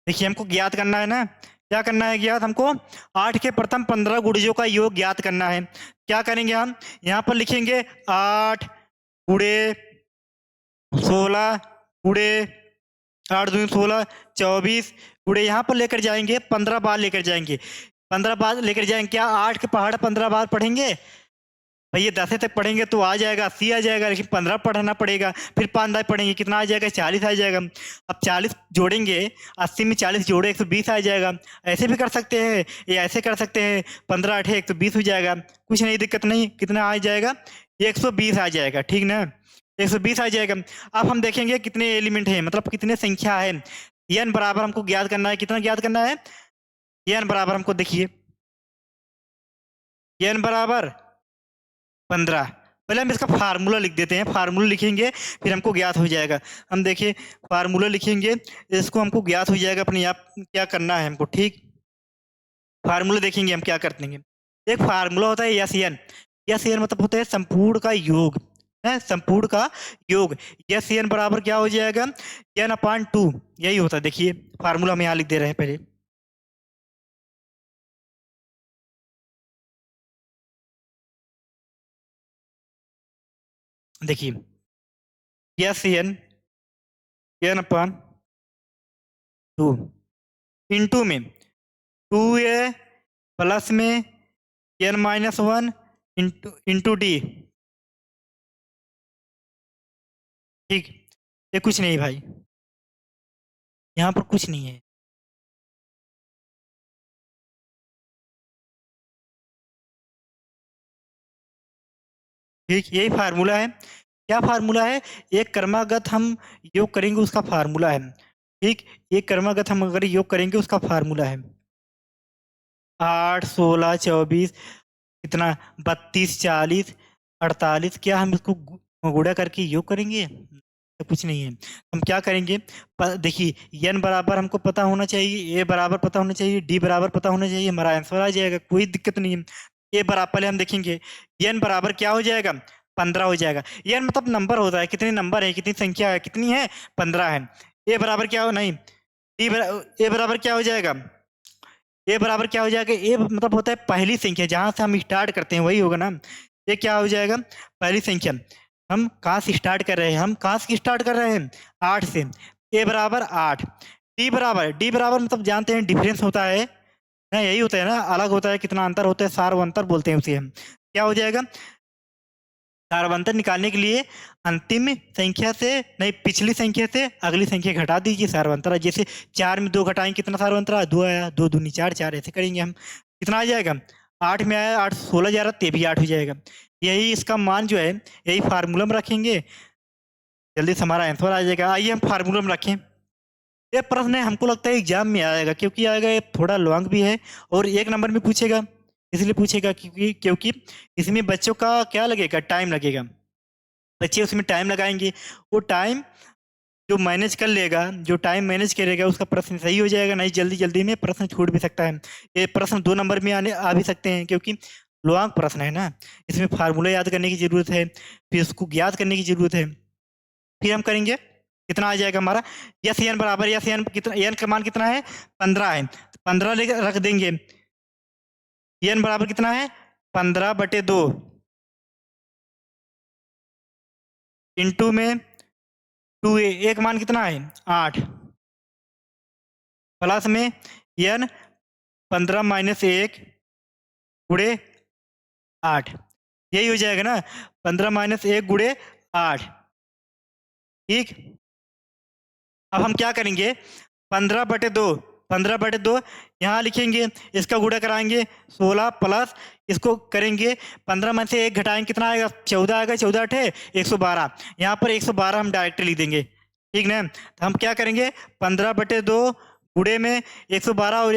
देखिए हमको ज्ञात करना है ना, क्या करना है ज्ञात, हमको 8 के प्रथम 15 गुणजों का योग ज्ञात करना है। क्या करेंगे हम, यहाँ पर लिखेंगे 8 गुणे 16 गुणे 8 दूनी 16 24 गुणे, यहाँ पर लेकर जाएंगे 15 बार लेकर जाएंगे, 15 बार लेकर जाएंगे। क्या 8 के पहाड़ 15 बार पढ़ेंगे भैया, 10 तक पढ़ेंगे तो आ जाएगा 80 आ जाएगा, लेकिन 15 पढ़ना पड़ेगा, फिर 5 दाएं पढ़ेंगे, कितना आ जाएगा 40 आ जाएगा। अब 40 जोड़ेंगे, 80 में 40 जोड़े 120 आ जाएगा। ऐसे भी कर सकते हैं या ऐसे कर सकते हैं, 15 8 120 हो जाएगा, कुछ नहीं दिक्कत नहीं, कितना आ जाएगा 120 आ जाएगा, ठीक ना, 120 आ जाएगा। अब हम देखेंगे कितने एलिमेंट हैं, मतलब कितने संख्या है। एन बराबर हमको ज्ञात करना है, कितना ज्ञात करना है, एन बराबर हमको देखिए, एन बराबर 15। पहले हम इसका फार्मूला लिख देते हैं, फार्मूला लिखेंगे फिर हमको ज्ञात हो जाएगा। हम देखिए फार्मूला लिखेंगे, इसको हमको ज्ञात हो जाएगा अपने आप क्या करना है हमको, ठीक। फार्मूला देखेंगे हम क्या करते हैं। एक फार्मूला होता है यस एन, यस एन मतलब होता है संपूर्ण का योग, है संपूर्ण का योग। यस एन बराबर क्या हो जाएगा, n/2, यही होता है। देखिए फार्मूला हम यहाँ लिख दे रहे हैं पहले, देखिए यस एन n/2 इंटू में 2a प्लस में n-1 इंटू डी, ठीक। ये कुछ नहीं भाई, यहाँ पर कुछ नहीं है, ठीक, यही फार्मूला है। क्या फार्मूला है, एक क्रमागत हम योग करेंगे उसका फार्मूला है, ठीक, एक क्रमागत हम अगर योग करेंगे उसका फार्मूला है 8 16 24 कितना 32 40 48। क्या हम इसको गुणा करके योग करेंगे, तो कुछ नहीं है। हम क्या करेंगे, देखिए एन बराबर हमको पता होना चाहिए, ए बराबर पता होना चाहिए, डी बराबर पता होना चाहिए, हमारा आंसर आ जाएगा, कोई दिक्कत नहीं है। ए बराबर पहले हम देखेंगे, एन बराबर क्या हो जाएगा 15 हो जाएगा। एन मतलब नंबर होता है, कितने नंबर है, कितनी संख्या है, कितनी है 15 है। ए बराबर क्या हो, नहीं, ए बराबर क्या हो जाएगा, ए बराबर क्या हो जाएगा, ए मतलब होता है पहली संख्या, जहां से हम स्टार्ट करते हैं वही होगा ना। ये क्या हो जाएगा, पहली संख्या, हम कहाँ से स्टार्ट कर रहे हैं, हम कहाँ से स्टार्ट कर रहे हैं 8 से। ए बराबर 8, डी बराबर मतलब जानते हैं डिफरेंस होता है ना, यही होता है ना, अलग होता है, कितना अंतर होता है, सार्वंतर बोलते हैं उसे हम। क्या हो जाएगा, सार्वंतर निकालने के लिए अंतिम संख्या से, नहीं पिछली संख्या से अगली संख्या घटा दीजिए, सार्वंतर। जैसे 4 में 2 घटाएंगे कितना सार्वंतर आया, 2 आया, 2 दूनी 4, 4 ऐसे करेंगे हम, कितना आ जाएगा 8 में आया, 8 16 जा रहा, ते भी 8 हो जाएगा। यही इसका मान जो है, यही फार्मूला में रखेंगे, जल्दी से हमारा आंसर आ जाएगा। आइए हम फार्मूला में रखें, ये प्रश्न हमको लगता है एग्जाम में आएगा, क्योंकि आएगा, ये थोड़ा लॉन्ग भी है और 1 नंबर में पूछेगा। इसलिए पूछेगा क्योंकि इसमें बच्चों का क्या लगेगा, टाइम लगेगा। बच्चे उसमें टाइम लगाएंगे, वो टाइम जो मैनेज कर लेगा, जो टाइम मैनेज करेगा, उसका प्रश्न सही हो जाएगा। नहीं जल्दी जल्दी में प्रश्न छूट भी सकता है। ये प्रश्न 2 नंबर में आ भी सकते हैं, क्योंकि लॉन्ग प्रश्न है ना, इसमें फार्मूला याद करने की जरूरत है, फिर उसको याद करने की जरूरत है। फिर हम करेंगे, कितना आ जाएगा हमारा, यस एन बराबर, यस एन कितना, एन का मान कितना है, 15 है, 15 लेकर रख देंगे। एन बराबर कितना है, 15/2 इंटू में 2a, एक मान कितना है 8, प्लस में एन 15 - 1 गुड़े 8, यही हो जाएगा ना, 15 - 1 गुड़े 8। ठीक, अब हम क्या करेंगे, 15/2, 15/2 यहाँ लिखेंगे, इसका गुणा कराएंगे 16 प्लस इसको करेंगे 15 में से 1 घटाएंगे, कितना आएगा 14 आएगा, 14 8 112, यहाँ पर 112 हम डायरेक्ट लिख देंगे। ठीक ना, तो हम क्या करेंगे, 15/2 गुणे में 112 और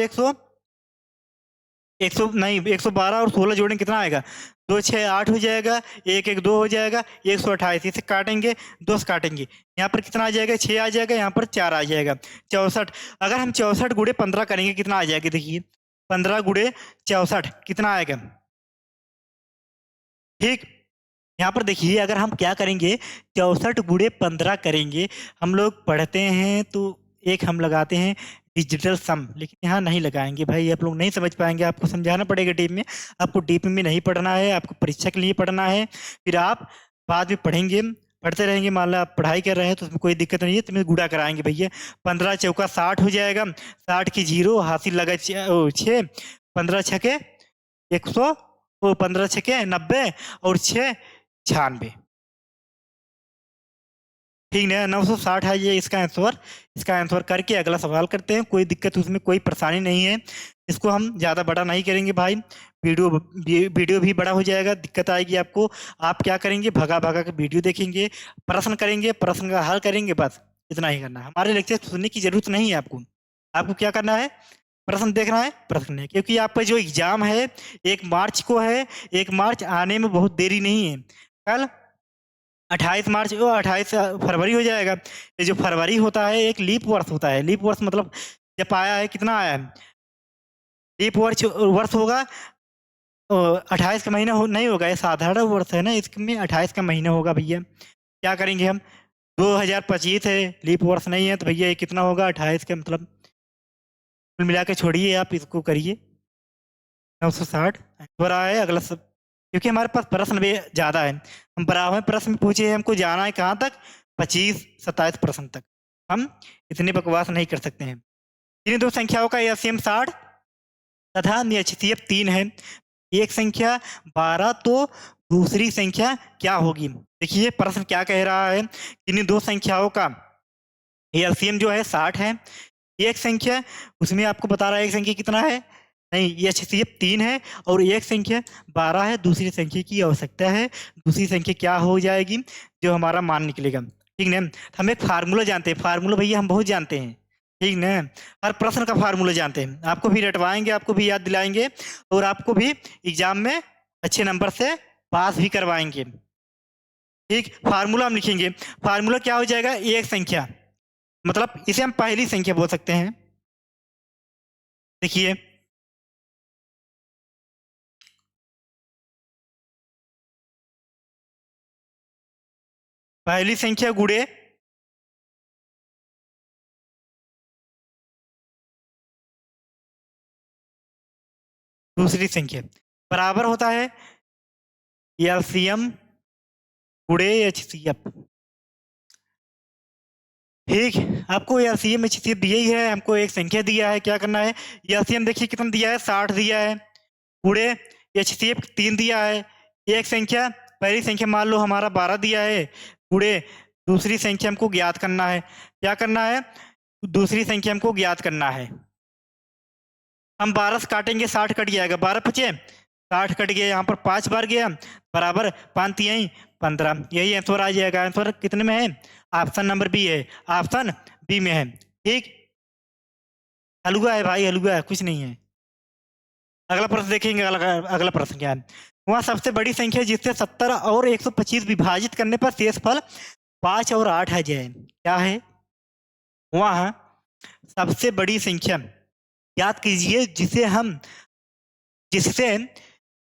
112 और 16 जोड़ेंगे, कितना आएगा, 2 6 8 हो जाएगा, 1 1 2 हो जाएगा, 128, इसे काटेंगे, 2 से काटेंगे, यहाँ पर कितना आ जाएगा, 6 आ जाएगा, यहाँ पर 4 आ जाएगा, 64। अगर हम 64 गुणे 15 करेंगे, कितना आ जाएगा, देखिए 15 गुणे 64 कितना आएगा। ठीक, यहाँ पर देखिए, अगर हम क्या करेंगे, 64 गुणे 15 करेंगे, हम लोग पढ़ते हैं तो एक हम लगाते हैं डिजिटल सम, लेकिन यहाँ नहीं लगाएंगे भाई, आप लोग नहीं समझ पाएंगे, आपको समझाना पड़ेगा डीप में। आपको डीप में नहीं पढ़ना है, आपको परीक्षा के लिए पढ़ना है, फिर आप बाद में पढ़ेंगे, पढ़ते रहेंगे। मान लो आप पढ़ाई कर रहे हैं तो उसमें कोई दिक्कत नहीं है, तुम्हें गुणा कराएंगे भैया, 15 चौका 60 हो जाएगा, 60 की 0 हासिल लगा 6, 15 छके 100, 15 छके 90 और 6 96। ठीक है, 960 है ये इसका आंसर। इसका आंसर करके अगला सवाल करते हैं, कोई दिक्कत उसमें कोई परेशानी नहीं है। इसको हम ज़्यादा बड़ा नहीं करेंगे भाई, वीडियो भी बड़ा हो जाएगा, दिक्कत आएगी आपको। आप क्या करेंगे, भगा भगा के वीडियो देखेंगे, प्रश्न करेंगे, प्रश्न का हल करेंगे, बस इतना ही करना है। हमारे लेक्चर सुनने की जरूरत नहीं है आपको। आपको क्या करना है, प्रश्न देखना है, प्रश्न है, क्योंकि आपका जो एग्जाम है 1 मार्च को है, 1 मार्च आने में बहुत देरी नहीं है, कल 28 मार्च को 28 फरवरी हो जाएगा। ये जो फरवरी होता है एक लीप वर्ष होता है, लीप वर्ष मतलब जब आया है, कितना आया है, लीप वर्ष होगा, 28 का महीना नहीं होगा, ये साधारण वर्ष है ना, इसमें 28 का महीना होगा भैया। क्या करेंगे हम, 2025 है, लीप वर्ष नहीं है, तो भैया ये कितना होगा 28 का, मतलब कुल मिला के छोड़िए, आप इसको करिए 960 आंसर आया है। अगला सब, क्योंकि हमारे पास प्रश्न भी ज़्यादा है, हम बराबर प्रश्न पूछे, हमको जाना है कहाँ तक, 25-27 प्रश्न तक, हम इतनी बकवास नहीं कर सकते हैं। इन दो संख्याओं का एलसीएम 60 तथा एचसीएफ 3 है, एक संख्या 12 तो दूसरी संख्या क्या होगी। देखिए प्रश्न क्या कह रहा है, इन दो संख्याओं का एलसीएम जो है 60 है, एक संख्या उसमें आपको बता रहा है, एक संख्या कितना है, नहीं ये एचसीएफ 3 है, और एक संख्या 12 है, दूसरी संख्या की आवश्यकता है, दूसरी संख्या क्या हो जाएगी, जो हमारा मान निकलेगा। ठीक ना, हम एक फार्मूला जानते हैं, फार्मूला भैया हम बहुत जानते हैं, ठीक ना, हर प्रश्न का फार्मूला जानते हैं, आपको भी रटवाएंगे, आपको भी याद दिलाएंगे, और आपको भी एग्जाम में अच्छे नंबर से पास भी करवाएंगे। ठीक, फार्मूला हम लिखेंगे, फार्मूला क्या हो जाएगा, एक संख्या, मतलब इसे हम पहली संख्या बोल सकते हैं। देखिए पहली संख्या गुणे दूसरी संख्या बराबर होता है एलसीएम गुणे एचसीएफ। ठीक, आपको एलसीएम एचसीएफ दिया ही है, हमको एक संख्या दिया है, क्या करना है, एलसीएम देखिए कितना दिया है, 60 दिया है, गुणे एचसीएफ 3 दिया है, एक संख्या पहली संख्या मान लो हमारा 12 दिया है, गुणे दूसरी संख्या हमको ज्ञात करना है, क्या करना है, दूसरी संख्या हमको ज्ञात करना है। हम 12 से काटेंगे, 60 कट जाएगा, 12 पचे 60 कट गया, यहाँ पर 5 बार गया, बराबर 5 यही 15, यही आंसर आ जाएगा। आंसर कितने में है, ऑप्शन नंबर बी है, ऑप्शन बी में है। ठीक, हलवा है भाई, हलवा है, कुछ नहीं है। अगला प्रश्न देखेंगे, अगला अगला प्रश्न क्या है। वह सबसे बड़ी संख्या जिससे 70 और 125 विभाजित करने पर शेषफल 5 और 8 आ जाए, क्या है वह सबसे बड़ी संख्या, याद कीजिए, जिससे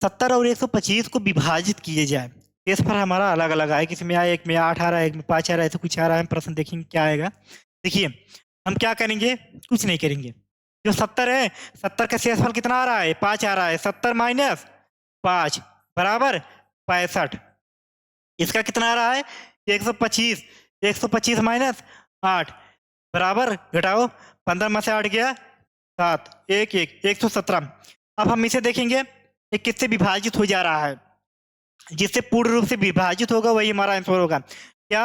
70 और 125 को विभाजित किए जाए। शेषफल हमारा अलग अलग आए, किसी में आए, एक में 8 आ रहा है, एक में 5 आ रहा है, ऐसे कुछ आ रहा है। प्रश्न देखेंगे क्या आएगा। देखिए हम क्या करेंगे, कुछ नहीं करेंगे। जो 70 है, 70 का शेषफल कितना आ रहा है, 5 आ रहा है। 70 माइनस 5 बराबर 65। इसका कितना आ रहा है, 125। 125 माइनस 8 बराबर, घटाओ, 15 में से 8 गया 7, 1 1 117। अब हम इसे देखेंगे, ये किससे विभाजित हो जा रहा है, जिससे पूर्ण रूप से विभाजित होगा वही हमारा आंसर होगा। क्या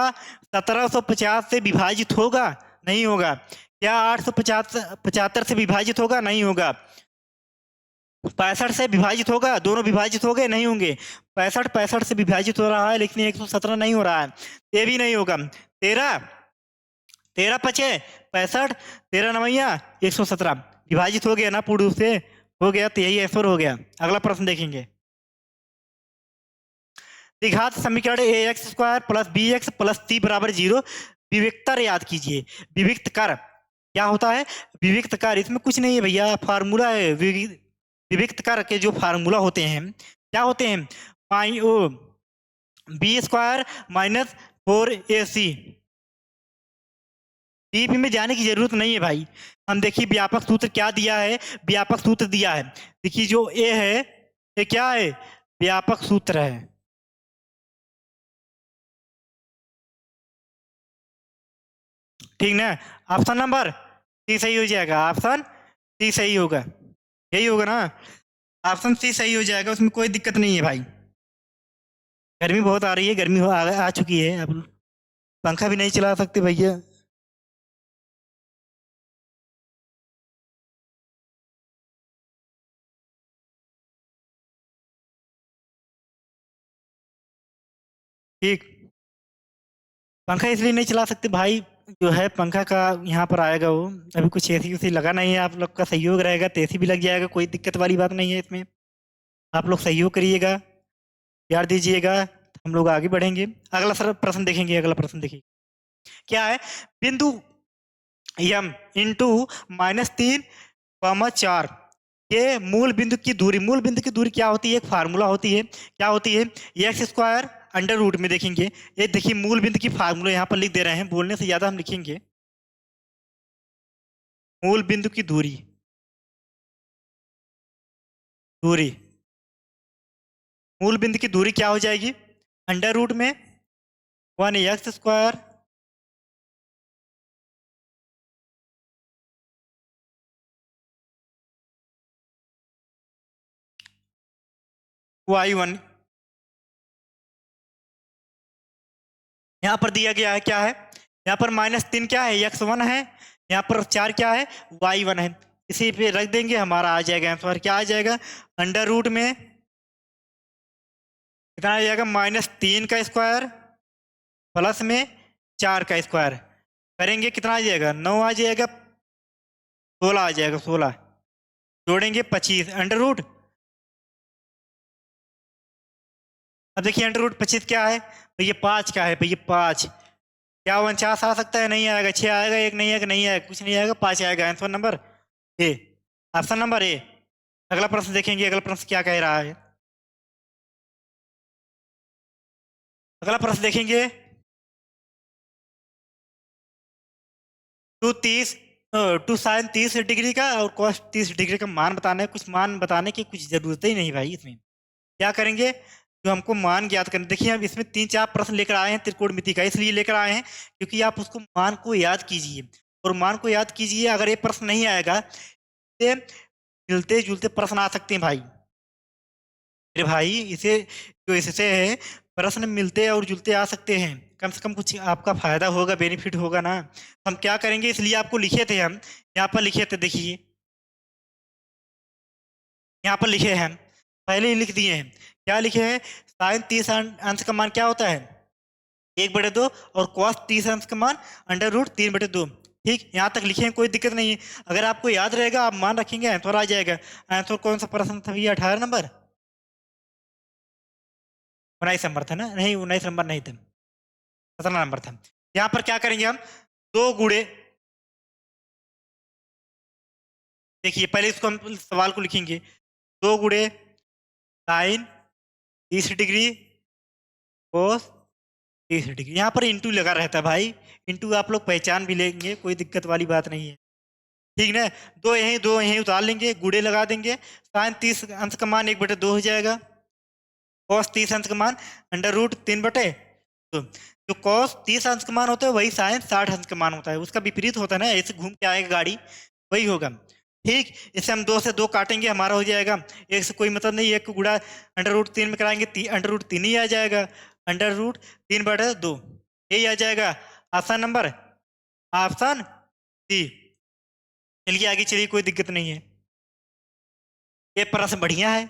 1750 से विभाजित होगा, नहीं होगा। क्या 875 से विभाजित होगा, नहीं होगा। 65 से विभाजित होगा, दोनों विभाजित हो गए, नहीं होंगे। 65 से विभाजित हो रहा है, लेकिन 117 नहीं हो रहा है, ये भी नहीं होगा। 13 13 पचे 65, 13 नवैया 117 विभाजित हो गया ना, पूर्ण रूप से हो गया, तो यही आंसर हो गया। अगला प्रश्न देखेंगे। द्विघात समीकरण A X square plus B X plus C बराबर 0 विविक्त कर याद कीजिए। विविक्त कर क्या होता है, विविक्त कर इसमें कुछ नहीं है भैया, फार्मूला है। विविक्त कर के जो फार्मूला होते हैं क्या होते हैं, पाई ओ B square minus 4ac। Deep में जाने की जरूरत नहीं है भाई। हम देखिए व्यापक सूत्र क्या दिया है, व्यापक सूत्र दिया है। देखिए जो ए है, ये क्या है, व्यापक सूत्र है। ठीक ना, ऑप्शन नंबर सी सही हो जाएगा, ऑप्शन सी सही होगा, यही होगा ना, ऑप्शन सी सही हो जाएगा, उसमें कोई दिक्कत नहीं है भाई। गर्मी बहुत आ रही है, गर्मी आ चुकी है, अब पंखा भी नहीं चला सकते भैया। ठीक, पंखा इसलिए नहीं चला सकते भाई, जो है पंखा का यहाँ पर आएगा वो, अभी कुछ एसी उसी लगा नहीं है। आप लोग का सहयोग रहेगा तो एसी भी लग जाएगा, कोई दिक्कत वाली बात नहीं है इसमें। आप लोग सहयोग करिएगा, प्यार दीजिएगा, हम लोग आगे बढ़ेंगे। अगला सर प्रश्न देखेंगे, अगला प्रश्न देखिए क्या है। बिंदु यम इंटू -3, 4 के मूल बिंदु की दूरी, मूल बिंदु की दूरी क्या होती है, एक फार्मूला होती है, क्या होती है, एक्स स्क्वायर अंडर रूट में। देखेंगे ये, देखिए मूल बिंदु की फार्मूला यहाँ पर लिख दे रहे हैं, बोलने से ज्यादा हम लिखेंगे। मूल बिंदु की दूरी, दूरी मूल बिंदु की दूरी क्या हो जाएगी, अंडर रूट में 1x² y1। यहाँ पर दिया गया है क्या है, यहाँ पर -3 क्या है, x1 है, यहाँ पर 4 क्या है, y1 है। इसी पे रख देंगे, हमारा आ जाएगा आंसर, क्या आ जाएगा, अंडर रूट में कितना आ जाएगा, -3 का स्क्वायर प्लस में 4 का स्क्वायर करेंगे, कितना आ जाएगा, 9 आ जाएगा, 16 आ जाएगा, 16 जोड़ेंगे 25 अंडर रूट। अब देखिए अंडर रूट 25 क्या है भैया, 5 का है भैया, 5। क्या 49 आ सकता है, नहीं आएगा। 6 आएगा, एक नहीं आएगा, नहीं आएगा, कुछ नहीं आएगा, 5 आएगा। Answer number A, option number A. अगला प्रश्न देखेंगे, अगला प्रश्न क्या कह रहा है। अगला प्रश्न देखेंगे, टू 30 टू साइन 30 डिग्री का और कॉस 30 डिग्री का मान बताना है। कुछ मान बताने की कुछ जरूरत ही नहीं भाई, इसमें क्या करेंगे, जो हमको मान ज्ञात करना। देखिए हम इसमें 3-4 प्रश्न लेकर आए हैं त्रिकोणमिति का, इसलिए लेकर आए हैं क्योंकि आप उसको मान को याद कीजिए, और मान को याद कीजिए। अगर ये प्रश्न नहीं आएगा, तो मिलते जुलते प्रश्न आ सकते हैं भाई। अरे भाई इसे, जो इससे है, प्रश्न मिलते और जुलते आ सकते हैं, कम से कम कुछ आपका फायदा होगा, बेनिफिट होगा ना। हम क्या करेंगे, इसलिए आपको लिखे थे हम, यहाँ पर लिखे थे, देखिए यहाँ पर लिखे हैं, पहले ही लिख दिए हैं। क्या लिखे हैं, साइन 30 अंश का मान क्या होता है, 1/2, और कॉस 30 अंश का मान अंडर रूट 3/2। ठीक, यहाँ तक लिखे कोई दिक्कत नहीं है। अगर आपको याद रहेगा आप मान रखेंगे आंसर आ जाएगा। आंसर कौन सा प्रश्न था भैया? 18 नंबर, 19 नंबर था ना? नहीं, 19 नंबर नहीं था, 17 नंबर था। यहाँ पर क्या करेंगे हम? दो गुणे, देखिए पहले इसको हम सवाल को लिखेंगे। दो गुणे साइन 30 डिग्री कोस 30 डिग्री, यहाँ पर इंटू लगा रहता है भाई। इंटू आप लोग पहचान भी लेंगे, कोई दिक्कत वाली बात नहीं है। ठीक ना? दो यहीं उतार लेंगे, गुड़े लगा देंगे। साइन 30 अंश का मान 1/2 हो जाएगा। कॉस 30 अंश का मान √3/2। जो कॉस 30 अंश का मान होता है वही साइन 60 अंश का मान होता है, उसका विपरीत होता है ना, ऐसे घूम के आएगा गाड़ी, वही होगा। ठीक, इसे हम 2 से 2 काटेंगे, हमारा हो जाएगा। एक से कोई मतलब नहीं, एक को गुड़ा √3 में कराएंगे, √3 ही आ जाएगा। √3/2 यही आ जाएगा। Option number, option C. चलिए आगे चलिए, कोई दिक्कत नहीं है। ये प्रश्न बढ़िया है,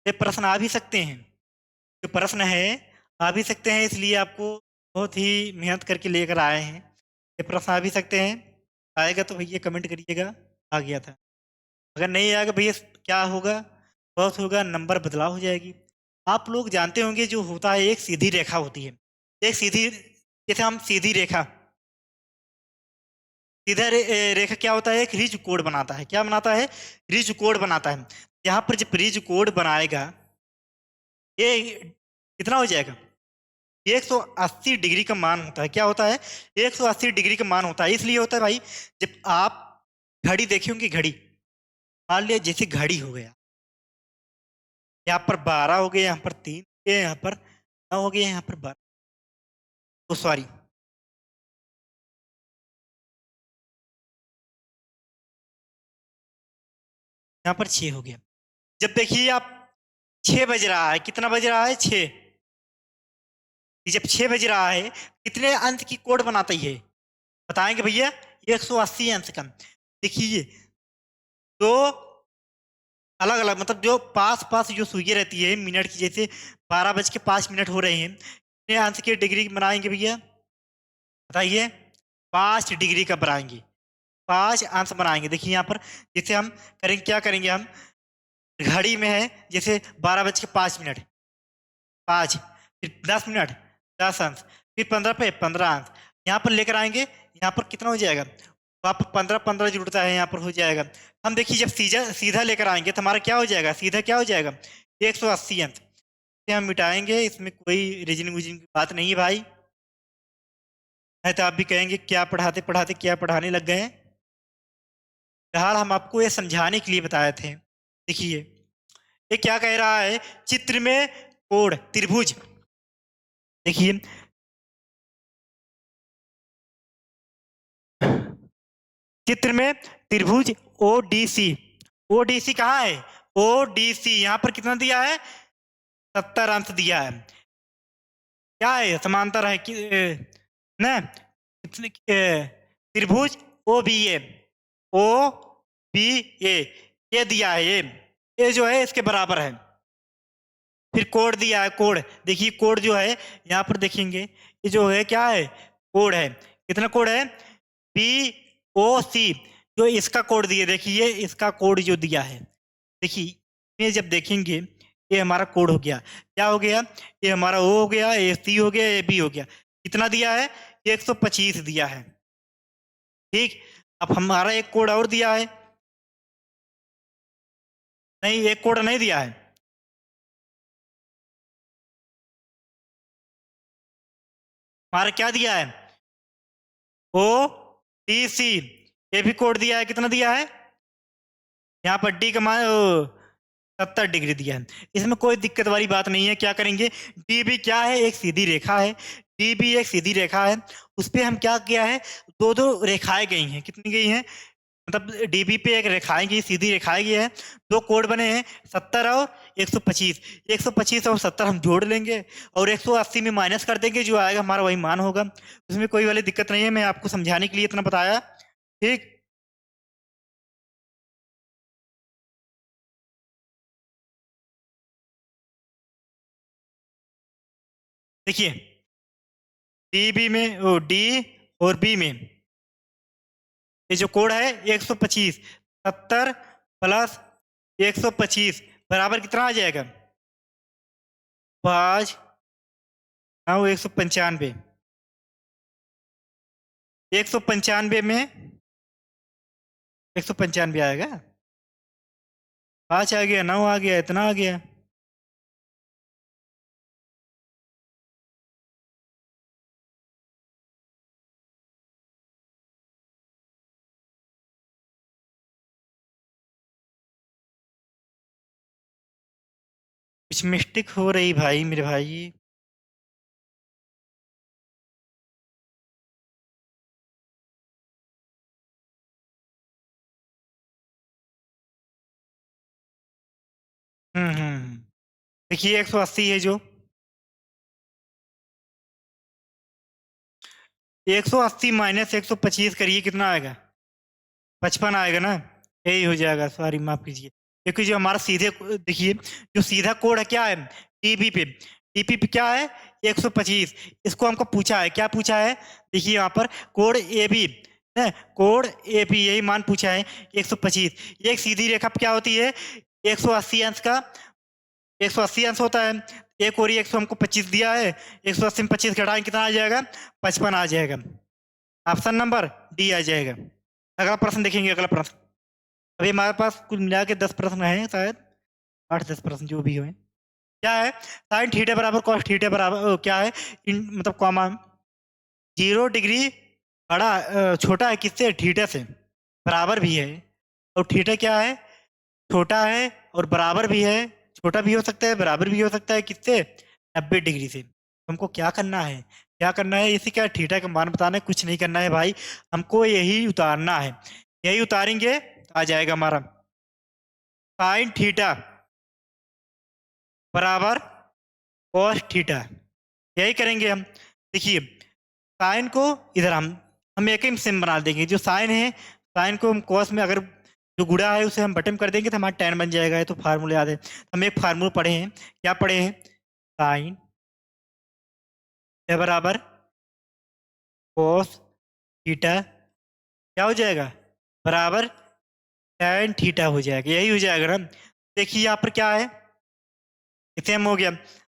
ये प्रश्न आ भी सकते हैं। जो प्रश्न है आ भी सकते हैं, इसलिए आपको बहुत ही मेहनत करके लेकर आए हैं। ये प्रश्न आ भी सकते हैं। आएगा तो भैया कमेंट करिएगा आ गया था। अगर नहीं आएगा भैया क्या होगा? बहुत होगा, नंबर बदलाव हो जाएगी। आप लोग जानते होंगे जो होता है, एक सीधी रेखा होती है। एक सीधी, जैसे हम सीधी रेखा, सीधा रेखा क्या होता है? एक रिज कोड बनाता है। क्या बनाता है? रिज कोड बनाता है। यहाँ पर जब रिज कोड बनाएगा, ये कितना हो जाएगा? 180 डिग्री का मान होता है। क्या होता है? 180 डिग्री का मान होता है। इसलिए होता है भाई, जब आप घड़ी देखे होंगे, घड़ी मान लिया जैसे घड़ी हो गया, यहाँ पर 12 हो गए, यहाँ पर 3 हो गए, यहाँ पर 9 हो गए, यहाँ पर 12, तो सॉरी, यहाँ पर 6 हो गया। जब देखिए आप 6 बज रहा है, कितना बज रहा है? 6। जब 6 बज रहा है, कितने अंक की कोड बनाता है? बताएंगे भैया? 180 अंश का। देखिए, तो अलग अलग मतलब जो पास पास जो सुइयां रहती है मिनट की, जैसे 12:05 हो रहे हैं, कितने अंश की डिग्री बनाएंगे भैया? बताइए। 5 डिग्री का बनाएंगे, 5 अंश बनाएंगे। देखिए यहाँ पर जैसे हम करेंगे, क्या करेंगे हम? घड़ी में है जैसे 12:05, 5, फिर 10 मिनट, 10 अंश, फिर 15 पे 15 अंश, यहाँ पर लेकर आएंगे। यहाँ पर कितना हो जाएगा? वहाँ पर 15 15 जुड़ता है, यहाँ पर हो जाएगा। हम देखिए जब सीधा सीधा लेकर आएंगे तो हमारा क्या हो जाएगा? सीधा क्या हो जाएगा? 180 अंश। इसे हम मिटाएंगे, इसमें कोई रीजनिंग वूजनिंग की बात नहीं है भाई। है तो आप भी कहेंगे क्या पढ़ाते पढ़ाते क्या पढ़ाने लग गए हैं। फिलहाल हम आपको ये समझाने के लिए बताए थे। देखिए ये क्या कह रहा है, चित्र में कोण त्रिभुज, देखिए चित्र में त्रिभुज ओडीसी, ओडीसी कहाँ है? ओडीसी यहाँ पर कितना दिया है? 70 अंश दिया है। क्या है? समांतर है कि ना, कितने त्रिभुज ओ बी ए, ओ बी ए, ये दिया है, ये जो है इसके बराबर है। फिर कोड दिया है, कोड देखिए, कोड जो है यहाँ पर देखेंगे, ये जो है क्या है? कोड है। कितना कोड है? बी ओ सी, जो इसका कोड दिए, देखिए इसका कोड जो दिया है, देखिए ये जब देखेंगे ये हमारा कोड हो गया। क्या हो गया? ये हमारा ओ हो गया, ए सी हो गया, ए बी हो गया। कितना दिया है? 125 दिया है। ठीक, अब हमारा एक कोड और दिया है, नहीं एक कोड नहीं दिया है, हमारा क्या दिया है? ओ टी सी, ये भी कोड दिया है। कितना दिया है? यहाँ पर डी का मान 70 डिग्री दिया है। इसमें कोई दिक्कत वाली बात नहीं है। क्या करेंगे? डी भी क्या है? एक सीधी रेखा है। डी भी एक सीधी रेखा है, उस पर हम क्या किया है? दो दो रेखाएं गई हैं। कितनी गई हैं? मतलब डीबी पे एक रेखाएं गई, सीधी रेखाएं गई है। दो कोड बने हैं, 70 और 125। 125 और 70 हम जोड़ लेंगे और 180 में माइनस कर देंगे, जो आएगा हमारा वही मान होगा। उसमें कोई वाली दिक्कत नहीं है, मैं आपको समझाने के लिए इतना बताया। ठीक, देखिए डीबी में, ओ डी और बी में ये जो कोण है 125, 70 प्लस 125 बराबर कितना आ जाएगा? 5 9 195। 195 में 195 आएगा। 5 आ गया, 9 आ गया, इतना आ गया। कुछ मिस्टेक हो रही भाई, मेरे भाई। देखिए 180 है जो 180 माइनस 125 करिए कितना आएगा? 55 आएगा ना। यही हो जाएगा, सॉरी माफ कीजिए। क्योंकि जो हमारा सीधे देखिए जो सीधा कोड है क्या है? टीपी पे। टीपी पे क्या है? 125। इसको हमको पूछा है, क्या पूछा है? देखिए यहाँ पर कोड ए बी है, कोड ए बी यही मान पूछा है 125। एक सीधी रेखा पे क्या होती है? 180 अंश का 180 अंश होता है। एक और 100 हमको 25 दिया है, 180 में 25 घटाएं कितना आ जाएगा? 55 आ जाएगा। ऑप्शन नंबर डी आ जाएगा। अगला प्रश्न देखेंगे, अगला प्रश्न। अभी हमारे पास कुल मिला के 10 प्रश्न हैं शायद, 8-10 प्रश्न जो भी हुए। क्या है? साइन थीटा बराबर कॉस थीटा बराबर क्या है? मतलब कॉमा 0 डिग्री बड़ा छोटा है किससे? थीटा से। बराबर भी है। और थीटा क्या है? छोटा है और बराबर भी है। छोटा भी हो सकता है, बराबर भी हो सकता है किससे? 90 डिग्री से। हमको क्या करना है? क्या करना है? इसे क्या थीटा का मान बताना है? कुछ नहीं करना है भाई, हमको यही उतारना है। यही उतारेंगे तो आ जाएगा हमारा साइन थीटा बराबर कॉस थीटा। यही करेंगे हम। देखिए साइन को इधर हम एक ही सिम बना देंगे। जो साइन है, साइन को हम कॉस में अगर जो गुणा है उसे हम बटन कर देंगे तो हमारा tan बन जाएगा। ये तो फार्मूले याद है। हम एक फार्मूला पढ़े हैं, क्या पढ़े हैं? साइन बराबर कॉस थीटा क्या हो जाएगा? बराबर tan थीटा हो जाएगा। यही हो जाएगा ना। देखिए यहाँ पर क्या है? सेम हो गया।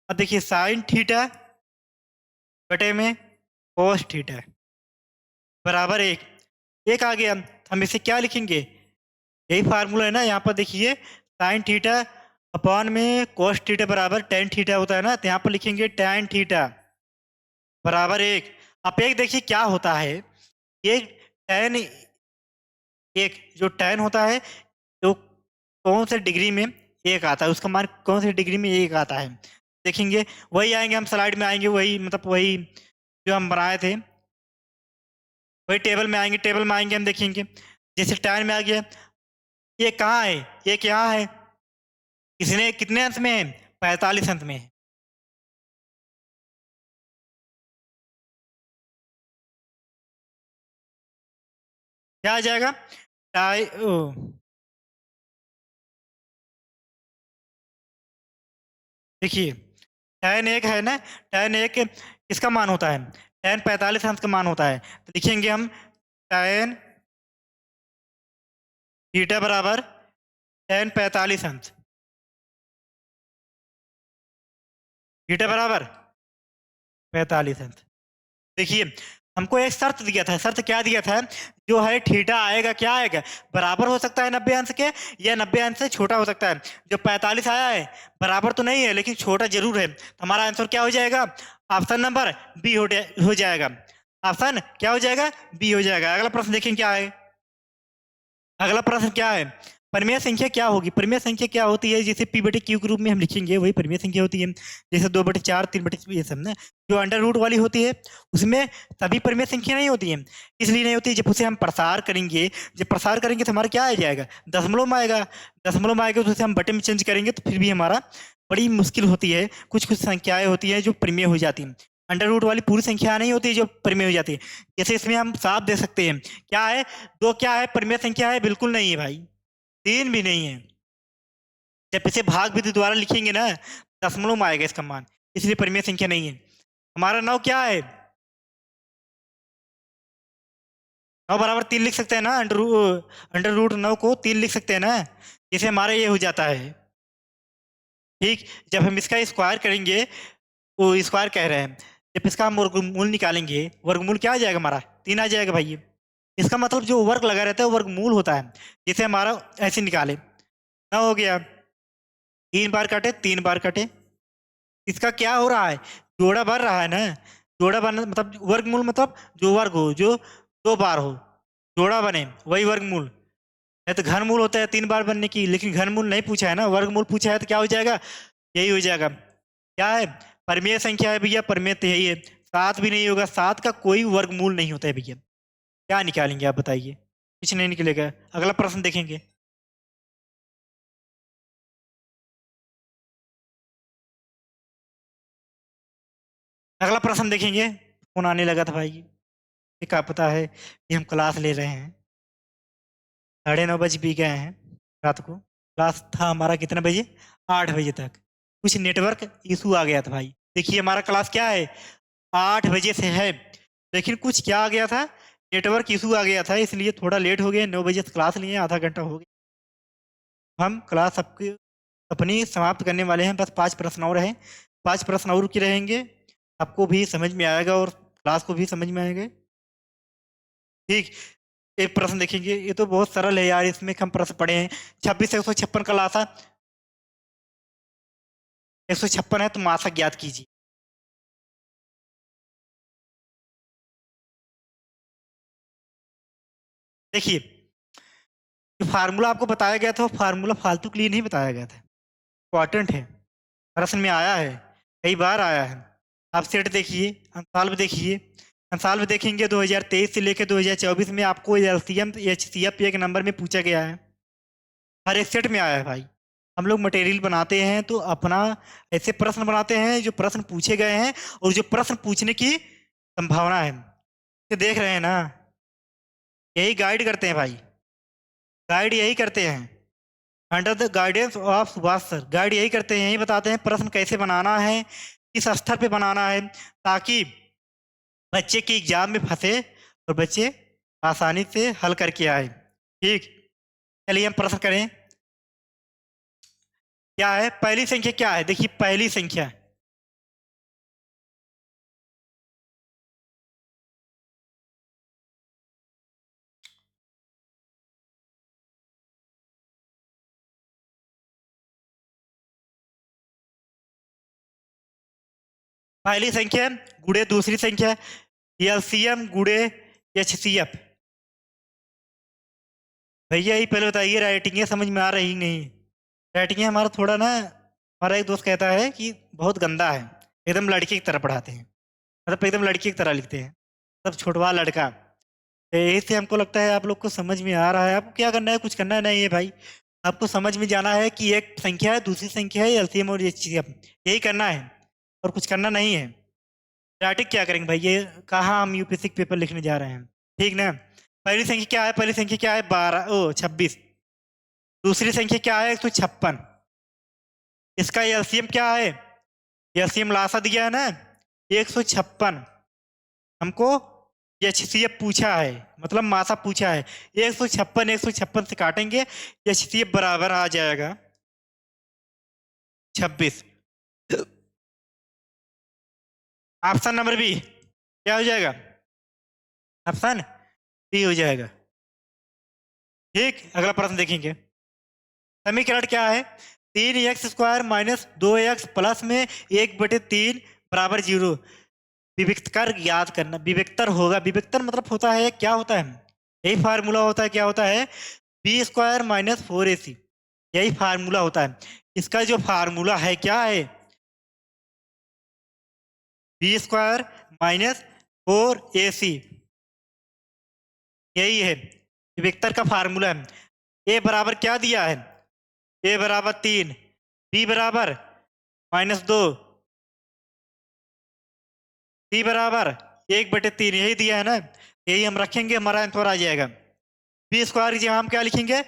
अब देखिए साइन थीटा बटे में कॉस थीटा बराबर एक। एक आ गया। हम इसे क्या लिखेंगे? यही फार्मूला है ना। यहाँ पर देखिए साइन थीटा अपॉन में कॉस थीटा बराबर tan थीटा होता है ना, तो यहाँ पर लिखेंगे tan थीटा बराबर एक। अब एक देखिए क्या होता है, ये tan एक जो tan होता है तो कौन से डिग्री में एक आता है, उसका मान कौन से डिग्री में एक आता है देखेंगे। वही आएंगे हम स्लाइड में आएंगे, वही मतलब वही जो हम बनाए थे वही टेबल में आएंगे। टेबल में आएंगे हम देखेंगे जैसे tan में आ गया। ये कहाँ है? ये क्या है? किसने कितने अंश में है? 45 अंश में है। क्या आ जाएगा? टाई देखिए tan एक है ना, tan एक किसका मान होता है? tan 45 अंश का मान होता है। तो लिखेंगे हम tan थीटा बराबर tan 45 अंश थीटा बराबर 45 अंश। देखिए हमको एक शर्त दिया था। शर्त क्या दिया था? जो है थीटा आएगा क्या आएगा? बराबर हो सकता है 90 अंश के, या 90 अंश से छोटा हो सकता है। जो 45 आया है बराबर तो नहीं है लेकिन छोटा जरूर है, तो हमारा आंसर क्या हो जाएगा? ऑप्शन नंबर बी हो जाएगा। ऑप्शन क्या हो जाएगा? बी हो जाएगा। अगला प्रश्न देखें क्या है। अगला प्रश्न क्या है? परिमेय संख्या क्या होगी? परिमेय संख्या क्या होती है? जैसे पी बटे क्यू के रूप में हम लिखेंगे वही परिमेय संख्या होती है। जैसे 2/4 3/, ये सब ना जो अंडर रूट वाली होती है उसमें सभी परिमेय संख्या नहीं होती है। इसलिए नहीं होती, जब उसे हम प्रसार करेंगे, जब प्रसार करेंगे तो हमारा क्या आ जाएगा? दशमलव में आएगा। दशमलव में आएगा तो उसे हम बटे में चेंज करेंगे तो फिर भी हमारा बड़ी मुश्किल होती है। कुछ कुछ संख्याएं होती हैं जो परिमेय हो जाती हैं। अंडर रूट वाली पूरी संख्या नहीं होती जो परिमेय हो जाती है। जैसे इसमें हम साफ दे सकते हैं क्या है? दो क्या है? परिमेय संख्या है? बिल्कुल नहीं है भाई, तीन भी नहीं है। जब इसे भाग विधि द्वारा लिखेंगे ना दशमलव में आएगा इसका मान, इसलिए परिमेय संख्या नहीं है। हमारा नाव क्या है? 9 बराबर 3 लिख सकते हैं ना, अंडर रूट 9 को 3 लिख सकते हैं ना, जिसे हमारा ये हो जाता है। ठीक, जब हम इसका स्क्वायर करेंगे, वो स्क्वायर कह रहे हैं, जब इसका हम वर्गमूल निकालेंगे, वर्गमूल क्या आ जाएगा हमारा, 3 आ जाएगा भाई। इसका मतलब जो वर्ग लगा रहता है वो वर्गमूल होता है, जिसे हमारा ऐसे निकाले ना, हो गया 3 बार काटे 3 बार काटे। इसका क्या हो रहा है, जोड़ा बन रहा है ना, जोड़ा बन मतलब वर्गमूल मतलब जो वर्ग हो, जो 2 बार हो, जोड़ा बने वही वर्गमूल है। तो घनमूल होता है 3 बार बनने की, लेकिन घनमूल नहीं पूछा है ना, वर्गमूल पूछा है, तो क्या हो जाएगा, यही हो जाएगा। क्या है, परमेय संख्या है भैया, परमेय तो यही है, 7 भी नहीं होगा, 7 का कोई वर्गमूल नहीं होता है भैया। क्या निकालेंगे आप बताइए, कुछ नहीं निकलेगा। अगला प्रश्न देखेंगे। अगला प्रश्न देखेंगे। फोन आने लगा था भाई, ये क्या पता है कि हम क्लास ले रहे हैं, 9:30 भी गए हैं रात को। क्लास था हमारा कितने बजे, 8 बजे तक। कुछ नेटवर्क इशू आ गया था भाई। देखिए हमारा क्लास क्या है, 8 बजे से है, लेकिन कुछ क्या आ गया था, नेटवर्क इशू आ गया था, इसलिए थोड़ा लेट हो गया। 9 बजे से क्लास लिए, आधा घंटा हो गया। हम क्लास सबकी अपनी समाप्त करने वाले हैं, बस 5 प्रश्न और हैं, 5 प्रश्न और की रहेंगे, आपको भी समझ में आएगा और क्लास को भी समझ में आएगा। ठीक, एक प्रश्न देखेंगे, ये तो बहुत सरल है यार, इसमें कम प्रश्न पड़े हैं। 26 से 156 का लासा 156 है, तो मासा ज्ञात कीजिए। देखिए, जो फार्मूला आपको बताया गया था, वो फार्मूला फालतू के लिए नहीं बताया गया था, इंपॉर्टेंट है, प्रश्न में आया है, कई बार आया है। आप सेट देखिए, अंसाल्व देखिए, अंसाल्व देखेंगे 2023 से लेकर 2024 में आपको एलसीएम एचसीएफ एक नंबर में पूछा गया है, हर एक सेट में आया है भाई। हम लोग मटेरियल बनाते हैं तो अपना ऐसे प्रश्न बनाते हैं जो प्रश्न पूछे गए हैं और जो प्रश्न पूछने की संभावना है, ये देख रहे हैं ना, यही गाइड करते हैं भाई, गाइड यही करते हैं, under the guidance of Subhash sir, guide यही करते हैं, यही बताते हैं प्रश्न कैसे बनाना है, किस स्तर पे बनाना है, ताकि बच्चे की एग्जाम में फंसे और बच्चे आसानी से हल करके आए। ठीक, चलिए हम प्रश्न करें। क्या है पहली संख्या, क्या है, देखिए पहली संख्या, पहली संख्या गुणे दूसरी संख्या, एलसीएम गुणे एचसीएफ। भैया ही पहले बताइए, राइटिंग समझ में आ रही नहीं, राइटिंग हमारा थोड़ा ना, हमारा एक दोस्त कहता है कि बहुत गंदा है, एकदम लड़की की तरह पढ़ाते हैं, मतलब एकदम लड़की की तरह लिखते हैं, सब छोटवा लड़का। तो यही से हमको लगता है आप लोग को समझ में आ रहा है। आपको क्या करना है, कुछ करना नहीं है भाई, आपको समझ में जाना है कि एक संख्या है, दूसरी संख्या है, एलसीएम और एचसीएफ, यही करना है और कुछ करना नहीं है। स्टैटिक क्या करेंगे भाई, ये कहाँ हम यूपीएससी पेपर लिखने जा रहे हैं, ठीक ना। पहली संख्या क्या है, पहली संख्या क्या है, 26। दूसरी संख्या क्या है, 156। इसका एलसीएम क्या है, एलसीएम लासा दिया है ना, 156। हमको एचसीएफ पूछा है, मतलब मासा पूछा है, 156 156 से काटेंगे, एचसीएफ बराबर आ जाएगा 26। ऑप्शन नंबर बी क्या हो जाएगा, ऑप्शन बी हो जाएगा। ठीक, अगला प्रश्न देखेंगे। समीकरण क्या है, 3x² माइनस 2x प्लस में 1/3 बराबर 0। विविक्तर याद करना, विविक्तर होगा, विविक्तर मतलब होता है, क्या होता है, यही फार्मूला होता है, क्या होता है, b² माइनस 4ac, यही फार्मूला होता है। इसका जो फार्मूला है क्या है, b² माइनस 4ac, यही है विविक्तर का फार्मूला है। ए बराबर क्या दिया है, ए बराबर 3, बी बराबर -2, सी बराबर 1/3, यही दिया है ना, यही हम रखेंगे, हमारा आंसर आ जाएगा। b² की जगह हम क्या लिखेंगे,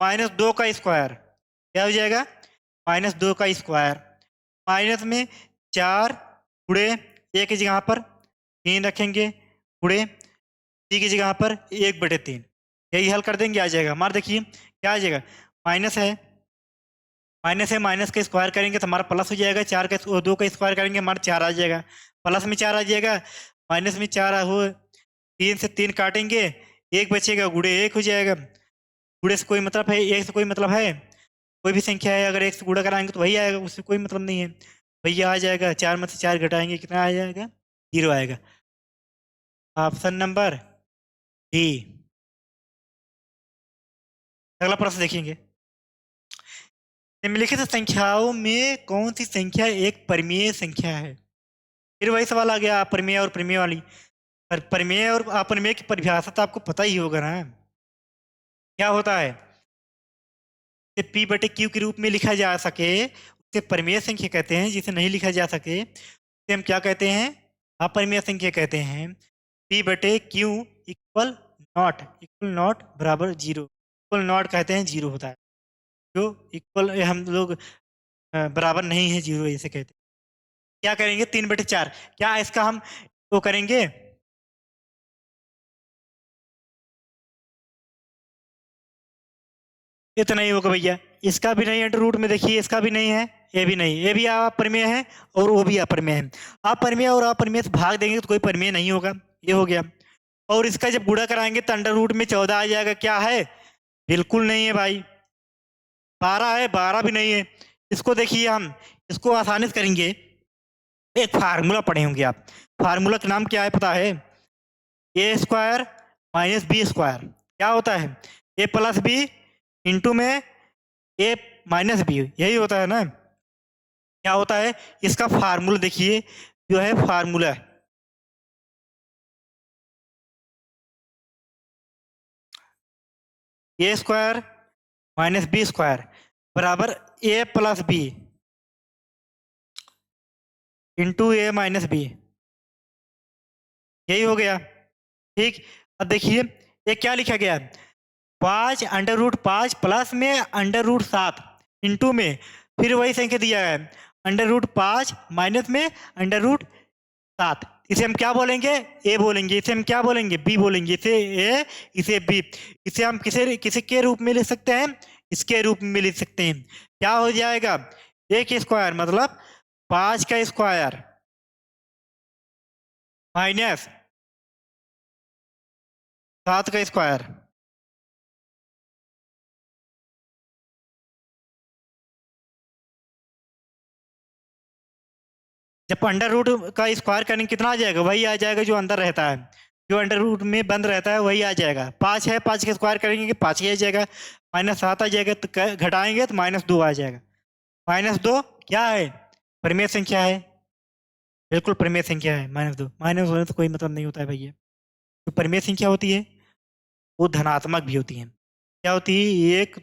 -2 का स्क्वायर, क्या हो जाएगा, -2 का स्क्वायर, माइनस में 4 गुणे, एक की जगह पर 3 रखेंगे, गुणे p की जगह पर 1/3, यही हल कर देंगे, आ जाएगा हमारा। देखिए क्या आ जाएगा, माइनस है, माइनस का स्क्वायर करेंगे तो हमारा प्लस हो जाएगा, 2 का स्क्वायर करेंगे हमारा 4 आ जाएगा, प्लस में 4 आ जाएगा, माइनस में 4 हो, 3 से 3 काटेंगे, एक बचेगा, गुणे 1 हो जाएगा। गुणे से कोई मतलब है, एक से कोई मतलब है, कोई भी संख्या है अगर एक से गुणा कराएंगे तो वही आएगा, उससे कोई मतलब नहीं है, भैया आ जाएगा। 4 में से 4 घटाएंगे कितना आ जाएगा, 0 आएगा। Option number D. अगला प्रश्न देखेंगे, निम्नलिखित संख्याओं में कौन सी संख्या एक परिमेय संख्या है। फिर वही सवाल आ गया, अपरिमेय और परिमेय वाली। पर परिमेय और अपरिमेय की परिभाषा तो आपको पता ही होगा ना, क्या होता है, पी बटे क्यू के रूप में लिखा जा सके उसे परिमेय संख्या कहते हैं, जिसे नहीं लिखा जा सके उसे हम क्या कहते हैं, अपरिमेय संख्या कहते हैं। पी बटे क्यू इक्वल नॉट बराबर 0, इक्वल नॉट कहते हैं 0 होता है, जो इक्वल हम लोग बराबर नहीं है 0 ऐसे कहते हैं। क्या करेंगे, 3/4, क्या इसका हम वो करेंगे, इतना ही होगा भैया, इसका भी नहीं अंडर रूट में, देखिए इसका भी नहीं है, ये भी नहीं, ये भी अपरिमेय है और वो भी अपरिमेय है। अपरिमेय और अपरिमेय से भाग देंगे तो कोई परिमेय नहीं होगा, ये हो गया। और इसका जब गुणा कराएंगे तो अंडर रूट में 14 आ जाएगा, क्या है, बिल्कुल नहीं है भाई, 12 है, 12 भी नहीं है। इसको देखिए हम इसको आसानी से करेंगे, एक फार्मूला पढ़े होंगे आप, फार्मूला का नाम क्या है पता है, ए स्क्वायर माइनस बी स्क्वायर, क्या होता है, ए प्लस बी इंटू में ए माइनस बी, यही होता है ना। क्या होता है, इसका फार्मूला देखिए, जो है फार्मूला, ए स्क्वायर माइनस बी स्क्वायर बराबर ए प्लस बी इंटू ए माइनस बी, यही हो गया। ठीक, अब देखिए ये क्या लिखा गया है, 5√5 प्लस में √7 इंटू में फिर वही संख्या दिया है, √5 माइनस में √7, इसे हम क्या बोलेंगे, ए बोलेंगे, इसे हम क्या बोलेंगे, बी बोलेंगे, इसे ए इसे बी। इसे हम किसे किसे के रूप में लिख सकते हैं, इसके रूप में लिख सकते हैं। क्या हो जाएगा, ए के स्क्वायर मतलब 5 का स्क्वायर माइनस 7 का स्क्वायर, जब अंडर रूट का स्क्वायर करेंगे कितना आ जाएगा, वही आ जाएगा जो अंदर रहता है, जो अंडर रूट में बंद रहता है वही आ जाएगा। 5 है, 5 का स्क्वायर करेंगे कि 5 ही आ जाएगा, -7 आ जाएगा, तो घटाएंगे तो -2 आ जाएगा। -2 क्या है, परिमेय संख्या है, बिल्कुल परिमेय संख्या है। -2 माइनस होने से कोई मतलब नहीं होता है भैया। जो परिमेय संख्या होती है वो धनात्मक भी होती है, क्या होती है, 1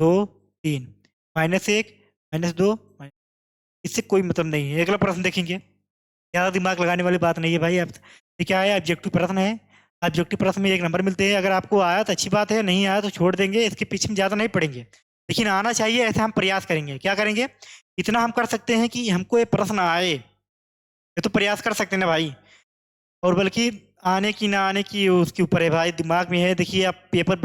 2 3, -1 -2, इससे कोई मतलब नहीं है। अगला प्रश्न देखेंगे, ज़्यादा दिमाग लगाने वाली बात नहीं है भाई। आप ये क्या है, ऑब्जेक्टिव प्रश्न है, ऑब्जेक्टिव प्रश्न में 1 नंबर मिलते हैं, अगर आपको आया तो अच्छी बात है, नहीं आया तो छोड़ देंगे, इसके पीछे में ज़्यादा नहीं पढ़ेंगे, लेकिन आना चाहिए, ऐसे हम प्रयास करेंगे। क्या करेंगे, इतना हम कर सकते हैं कि हमको ये प्रश्न आए, ये तो प्रयास कर सकते हैं ना भाई। और बल्कि आने की ना आने की उसके ऊपर है भाई, दिमाग में है। देखिए आप पेपर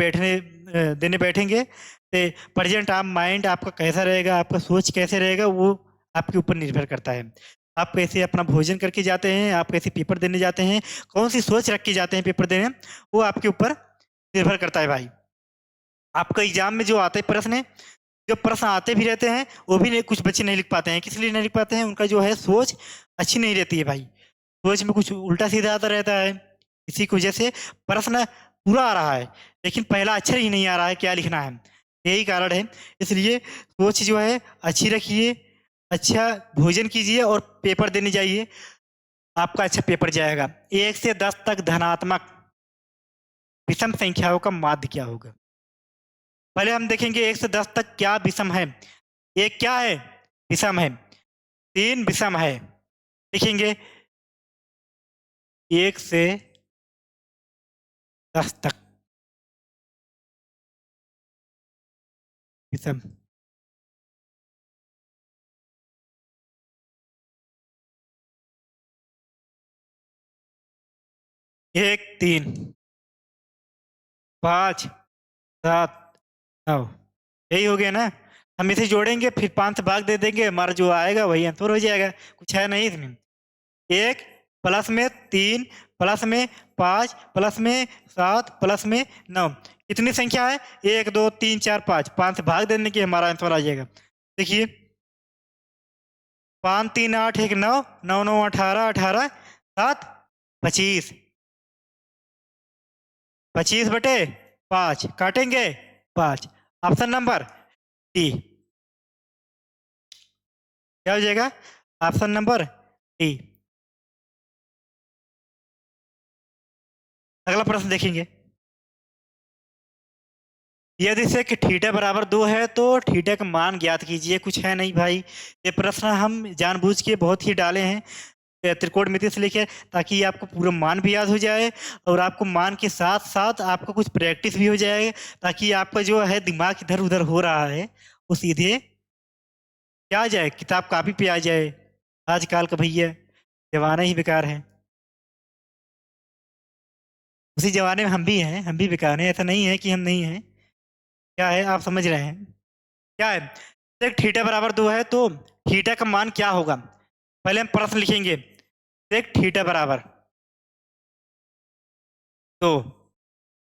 देने बैठेंगे तो प्रेजेंट आप माइंड आपका कैसा रहेगा, आपका सोच कैसे रहेगा, वो आपके ऊपर निर्भर करता है। आप कैसे अपना भोजन करके जाते हैं, आप कैसे पेपर देने जाते हैं, कौन सी सोच रख के जाते हैं पेपर देने, वो आपके ऊपर निर्भर करता है भाई। आपका एग्जाम में जो आते हैं प्रश्न है, जो प्रश्न आते भी रहते हैं वो भी नहीं, कुछ बच्चे नहीं लिख पाते हैं, किस लिए नहीं लिख पाते हैं, उनका जो है सोच अच्छी नहीं रहती है भाई, सोच में कुछ उल्टा सीधा आता रहता है, इसी की वजह से प्रश्न पूरा आ रहा है लेकिन पहला अक्षर ही नहीं आ रहा है क्या लिखना है, यही कारण है। इसलिए सोच जो है अच्छी रखिए, अच्छा भोजन कीजिए और पेपर देने जाइए, आपका अच्छा पेपर जाएगा। 1 से 10 तक धनात्मक विषम संख्याओं का माध्य क्या होगा। पहले हम देखेंगे 1 से 10 तक क्या विषम है। एक क्या है, विषम है, 3 विषम है। देखेंगे 1 से 10 तक विषम, 1 3 5 7 9, यही हो गया ना। हम इसे जोड़ेंगे फिर 5 से भाग दे देंगे, हमारा जो आएगा वही आंसर हो जाएगा, कुछ है नहीं इसमें। 1 प्लस में 3 प्लस में 5 प्लस में 7 प्लस में 9, कितनी संख्या है? 1 2 3 4 5, 5 से भाग देने की हमारा आंसर आ जाएगा। देखिए 5 3 8 1 9, 9 9 18, 18 7 25, 25/5 काटेंगे 5। ऑप्शन नंबर डी, क्या हो जाएगा? Option number D. अगला प्रश्न देखेंगे। यदि से कि थीटा बराबर 2 है तो थीटा का मान ज्ञात कीजिए, कुछ है नहीं भाई। ये प्रश्न हम जानबूझ के बहुत ही डाले हैं त्रिकोणमिति से लेके, ताकि आपको पूरा मान भी याद हो जाए और आपको मान के साथ साथ आपका कुछ प्रैक्टिस भी हो जाए, ताकि आपका जो है दिमाग इधर उधर हो रहा है वो सीधे क्या आ जाए, किताब कॉपी पे आ जाए। आजकल का भैया जमाना ही बेकार है। उसी जमाने में हम भी हैं, हम भी बेकार हैं, ऐसा नहीं है कि हम नहीं हैं। क्या है आप समझ रहे हैं? क्या है? देख थीटा बराबर 2 है तो थीटा का मान क्या होगा? पहले हम प्रश्न लिखेंगे। देख थीटा बराबर 2,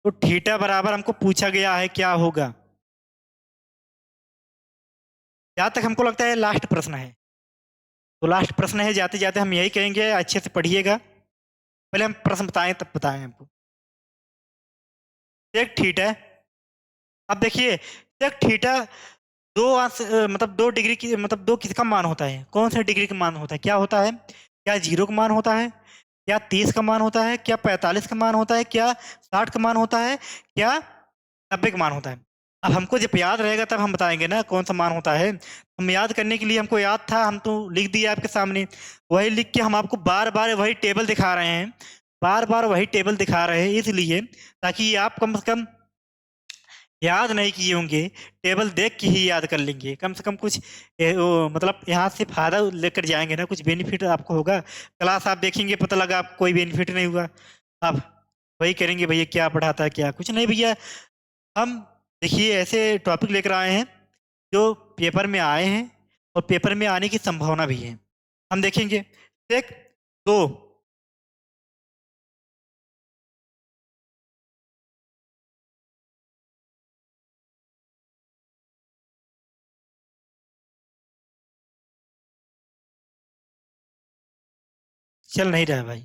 तो थीटा बराबर हमको पूछा गया है क्या होगा। जहां तक हमको लगता है लास्ट प्रश्न है, तो लास्ट प्रश्न है, जाते जाते हम यही कहेंगे, अच्छे से पढ़िएगा। पहले हम प्रश्न बताएं तब बताएं हमको। देख थीटा, अब देखिए देख थीटा मतलब 2 डिग्री की, मतलब 2 किसका मान होता है? कौन सा डिग्री का मान होता है? क्या होता है? क्या 0 का मान होता है? क्या 30 का मान होता है? क्या 45 का मान होता है? क्या 60 का मान होता है? क्या 90 का मान होता है? अब हमको जब याद रहेगा तब हम बताएंगे ना कौन सा मान होता है। हम याद करने के लिए हमको याद था, हम तो लिख दिए आपके सामने। वही लिख के हम आपको बार बार वही टेबल दिखा रहे हैं, बार बार वही टेबल दिखा रहे हैं, इसलिए ताकि आप कम से कम याद नहीं किए होंगे, टेबल देख के ही याद कर लेंगे, कम से कम कुछ मतलब यहाँ से फायदा लेकर जाएंगे ना, कुछ बेनिफिट आपको होगा। क्लास आप देखेंगे, पता लगा आपको कोई बेनिफिट नहीं हुआ, आप वही करेंगे भैया क्या पढ़ाता है, क्या कुछ नहीं भैया। हम देखिए ऐसे टॉपिक लेकर आए हैं जो पेपर में आए हैं और पेपर में आने की संभावना भी है। हम देखेंगे एक दो, चल नहीं रहा है भाई।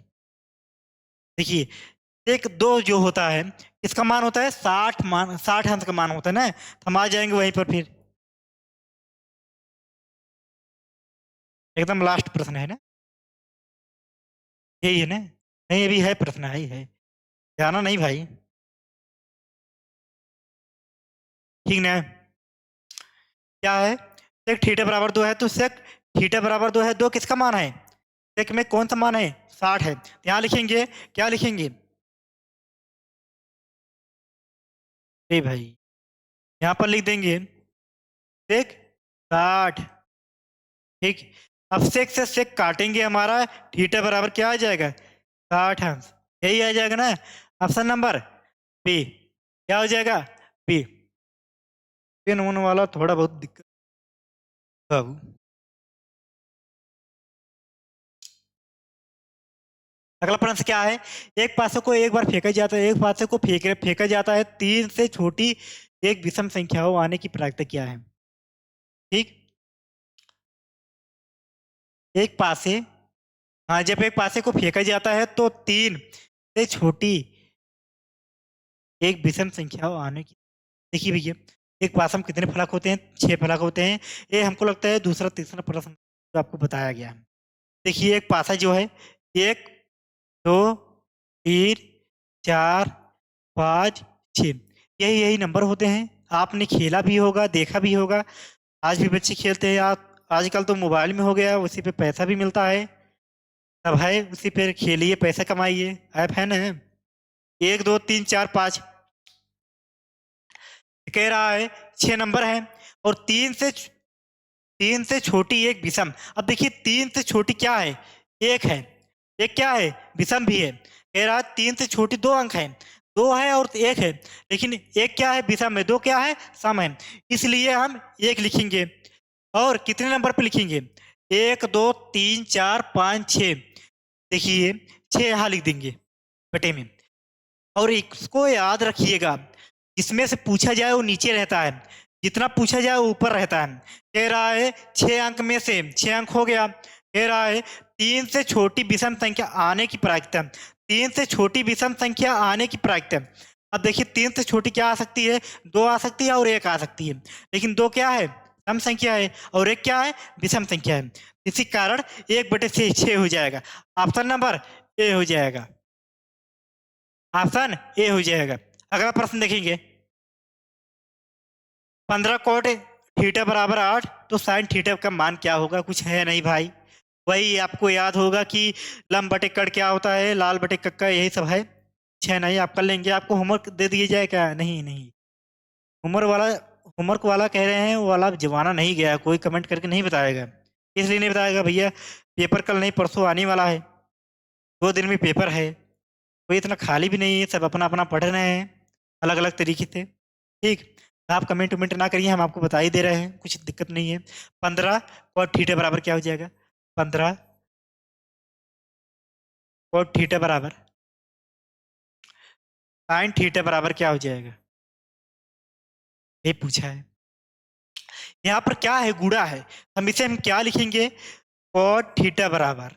देखिए एक दो जो होता है इसका मान होता है 60 मान, 60 अंश का मान होता है ना, तो हम आ जाएंगे वहीं पर फिर। एकदम लास्ट प्रश्न है ना, यही है ना? नहीं अभी है प्रश्न, है ही है, जाना नहीं भाई, ठीक ना? क्या है? सेक थीटा बराबर 2 है तो सेक थीटा बराबर 2 है, 2 किसका मान है? सेक में कौन सा मान है? 60 है, यहाँ लिखेंगे, क्या लिखेंगे? ए भाई यहाँ पर लिख देंगे सेक 60, ठीक। अब सेक से सेक काटेंगे, हमारा थीटा बराबर क्या आ जाएगा? 60 अंश, यही आ जाएगा ना। ऑप्शन नंबर बी, क्या हो जाएगा? बी। पेन होने वाला थोड़ा बहुत दिक्कत बाबू। अगला प्रश्न क्या है? एक पासे को एक बार फेंका जाता है, एक पासे को फेंका जाता है, 3 से छोटी एक विषम संख्या हो आने की प्रायिकता क्या है? ठीक, एक पासे, हाँ जब एक पासे को फेंका जाता है तो 3 से छोटी एक विषम संख्या हो आने की। देखिए भैया एक पास में कितने फलक होते हैं? 6 फलक होते हैं। ये हमको लगता है दूसरा तीसरा प्रश्न जो आपको बताया गया है। देखिए एक पासा जो है 1 2 3 4 5 6, यही यही नंबर होते हैं। आपने खेला भी होगा, देखा भी होगा, आज भी बच्चे खेलते हैं। आप आजकल तो मोबाइल में हो गया, उसी पे पैसा भी मिलता है, सब है उसी पे खेलिए, पैसा कमाइए, ऐप है ना। 1 2 3 4 5 कह रहा है 6 नंबर है, और 3 से छोटी एक विषम। अब देखिए 3 से छोटी क्या है? एक है, एक क्या है? विषम भी है। कह रहा है 3 से छोटी 2 अंक है, 2 है और 1 है, लेकिन 1 क्या है विषम है, 2 क्या है सम है, इसलिए हम 1 लिखेंगे। और कितने नंबर पे लिखेंगे? 1 2 3 4 5 6। देखिए 6 यहाँ लिख देंगे बटे में। और इसको याद रखिएगा, जिसमें से पूछा जाए वो नीचे रहता है, जितना पूछा जाए वो ऊपर रहता है। कह रहा है 6 अंक में से 6 अंक हो गया। कह रहा है 3 से छोटी विषम संख्या आने की प्रायिकता, 3 से छोटी विषम संख्या आने की प्रायिकता। अब देखिए 3 से छोटी क्या आ सकती है? 2 आ सकती है और 1 आ सकती है, लेकिन 2 क्या है? सम संख्या है और 1 क्या है? विषम संख्या है। इसी कारण 1/6 हो जाएगा। ऑप्शन नंबर ए हो जाएगा, ऑप्शन ए हो जाएगा। अगला प्रश्न देखेंगे, 15 कोट थीटा बराबर 8, तो साइन थीटा का मान क्या होगा? कुछ है नहीं भाई, वही आपको याद होगा कि लंब बटे कड़ क्या होता है, लाल बटे कक्का, यही सब है। छह नहीं, आप कर लेंगे। आपको होमवर्क दे दिया जाए क्या? नहीं नहीं, होमवर्क वाला कह रहे हैं, वो वाला जमाना नहीं गया, कोई कमेंट करके नहीं बताएगा। इसलिए नहीं बताएगा भैया, पेपर कल नहीं परसों आने वाला है, 2 दिन में पेपर है, कोई इतना खाली भी नहीं है, सब अपना अपना पढ़ रहे हैं अलग अलग तरीके से। ठीक, आप कमेंट वमेंट ना करिए, हम आपको बता ही दे रहे हैं, कुछ दिक्कत नहीं है। 15 कॉट थीटा बराबर क्या हो जाएगा? 15 कॉट थीटा बराबर साइन थीटा बराबर क्या हो जाएगा? ये पूछा है। यहाँ पर क्या है? गुणा है, हम इसे हम क्या लिखेंगे? कॉट थीटा बराबर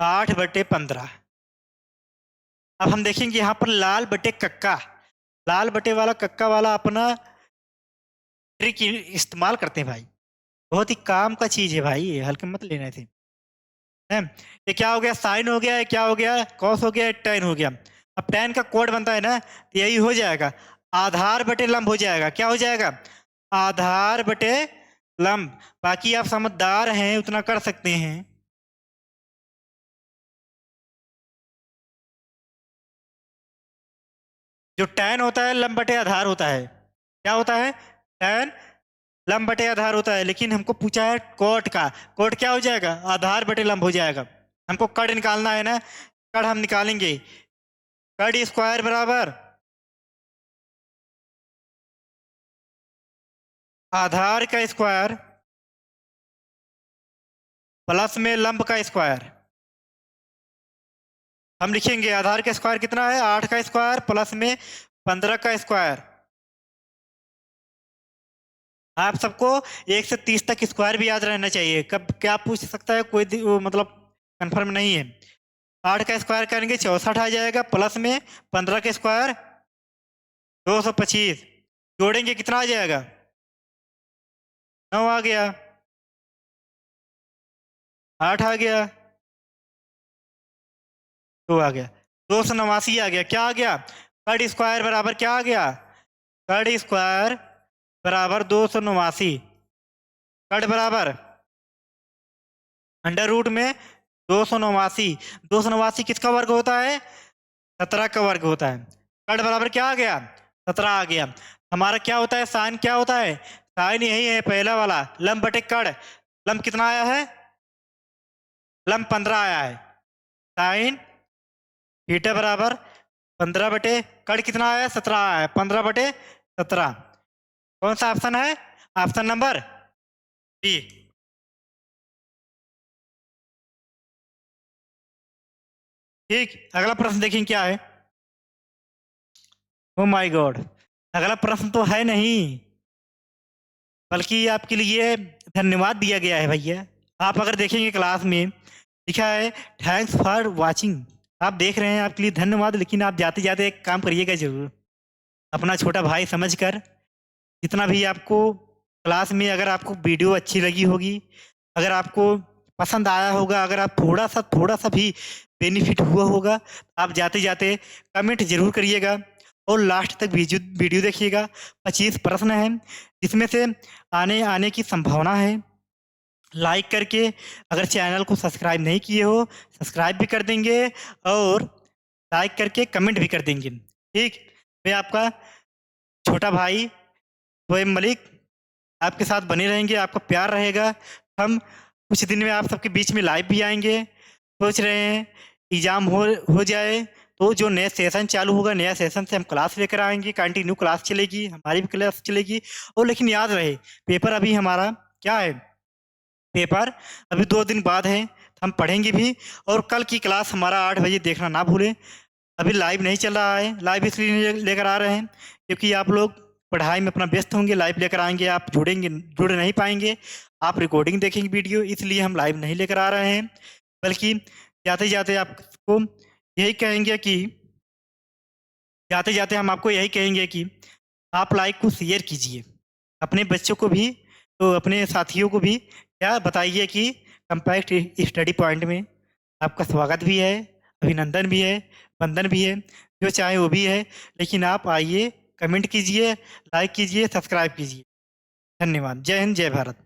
8/15। अब हम देखेंगे यहाँ पर लाल बटे कक्का, लाल बटे वाला कक्का वाला अपना ट्रिक इस्तेमाल करते हैं भाई, बहुत ही काम का चीज है भाई, ये हल्के मत लेना थे। है, ये क्या हो गया? साइन हो गया, क्या हो गया? कॉस हो गया, टेन हो गया। अब टेन का कोड बनता है ना, तो यही हो जाएगा, आधार बटे लंब हो जाएगा। क्या हो जाएगा? आधार बटे लंब। बाकी आप समझदार हैं, उतना कर सकते हैं। जो टैन होता है लंब बटे आधार होता है। क्या होता है? टैन लंब बटे आधार होता है, लेकिन हमको पूछा है कोट का। कोट क्या हो जाएगा? आधार बटे लंब हो जाएगा। हमको कड़ निकालना है ना, कड़ हम निकालेंगे। कड़ स्क्वायर बराबर आधार का स्क्वायर प्लस में लंब का स्क्वायर। हम लिखेंगे आधार का स्क्वायर कितना है? 8 का स्क्वायर प्लस में 15 का स्क्वायर। आप सबको 1 से 30 तक स्क्वायर भी याद रहना चाहिए, कब क्या पूछ सकता है कोई मतलब कंफर्म नहीं है। 8 का स्क्वायर करेंगे 64 आ जाएगा, प्लस में 15 का स्क्वायर 225, जोड़ेंगे कितना आ जाएगा? 9 आ गया, 8 आ गया, 2 आ गया, 289 आ गया। क्या आ गया? कड़ स्क्वायर बराबर क्या आ गया? कड़ स्क्वायर बराबर 289। कड़ बराबर अंडर रूट में 289। 289 किसका वर्ग होता है? 17 का वर्ग होता है। कड़ बराबर क्या आ गया? 17 आ गया। हमारा क्या होता है? साइन क्या होता है? साइन यही है पहला वाला, लंब बटे कड़। लंब कितना आया है? लंब 15 आया है। साइन थीटा बराबर 15 बटे कड़ कितना आया है? 17 आया है। 15/17 कौन सा ऑप्शन है? Option number B. ठीक, अगला प्रश्न देखें क्या है। ओ माय गॉड, अगला प्रश्न तो है नहीं, बल्कि आपके लिए धन्यवाद दिया गया है भैया। आप अगर देखेंगे क्लास में लिखा है थैंक्स फॉर वाचिंग, आप देख रहे हैं, आपके लिए धन्यवाद। लेकिन आप जाते जाते एक काम करिएगा जरूर, अपना छोटा भाई समझकर जितना भी आपको क्लास में, अगर आपको वीडियो अच्छी लगी होगी, अगर आपको पसंद आया होगा, अगर आप थोड़ा सा भी बेनिफिट हुआ होगा, आप जाते जाते कमेंट जरूर करिएगा और लास्ट तक वीडियो देखिएगा। 25 प्रश्न हैं, जिसमें से आने आने की संभावना है। लाइक करके, अगर चैनल को सब्सक्राइब नहीं किए हो सब्सक्राइब भी कर देंगे, और लाइक करके कमेंट भी कर देंगे। ठीक, मैं आपका छोटा भाई शोएब मलिक आपके साथ बने रहेंगे, आपका प्यार रहेगा। हम कुछ दिन में आप सबके बीच में लाइव भी आएंगे, सोच रहे हैं एग्ज़ाम हो जाए तो जो नया सेशन चालू होगा, नया सेशन से हम क्लास लेकर आएँगे, कंटिन्यू क्लास चलेगी, हमारी भी क्लास चलेगी। और लेकिन याद रहे पेपर अभी हमारा क्या है, पेपर अभी 2 दिन बाद है, हम पढ़ेंगे भी। और कल की क्लास हमारा 8 बजे देखना ना भूलें। अभी लाइव नहीं चल रहा है, लाइव इसलिए नहीं लेकर आ रहे हैं क्योंकि आप लोग पढ़ाई में अपना व्यस्त होंगे, लाइव लेकर आएँगे आप जुड़ नहीं पाएँगे। आप रिकॉर्डिंग देखेंगे वीडियो, इसलिए हम लाइव नहीं लेकर आ रहे हैं। बल्कि जाते-जाते आपको यही कहेंगे कि जाते-जाते हम आपको यही कहेंगे कि आप लाइक को शेयर कीजिए। अपने बच्चों को भी, तो अपने साथियों को भी क्या बताइए कि कम्पैक्ट स्टडी पॉइंट में आपका स्वागत भी है, अभिनंदन भी है, वंदन भी है, जो चाहे वो भी है। लेकिन आप आइए, कमेंट कीजिए, लाइक कीजिए, सब्सक्राइब कीजिए। धन्यवाद। जय हिंद, जय भारत।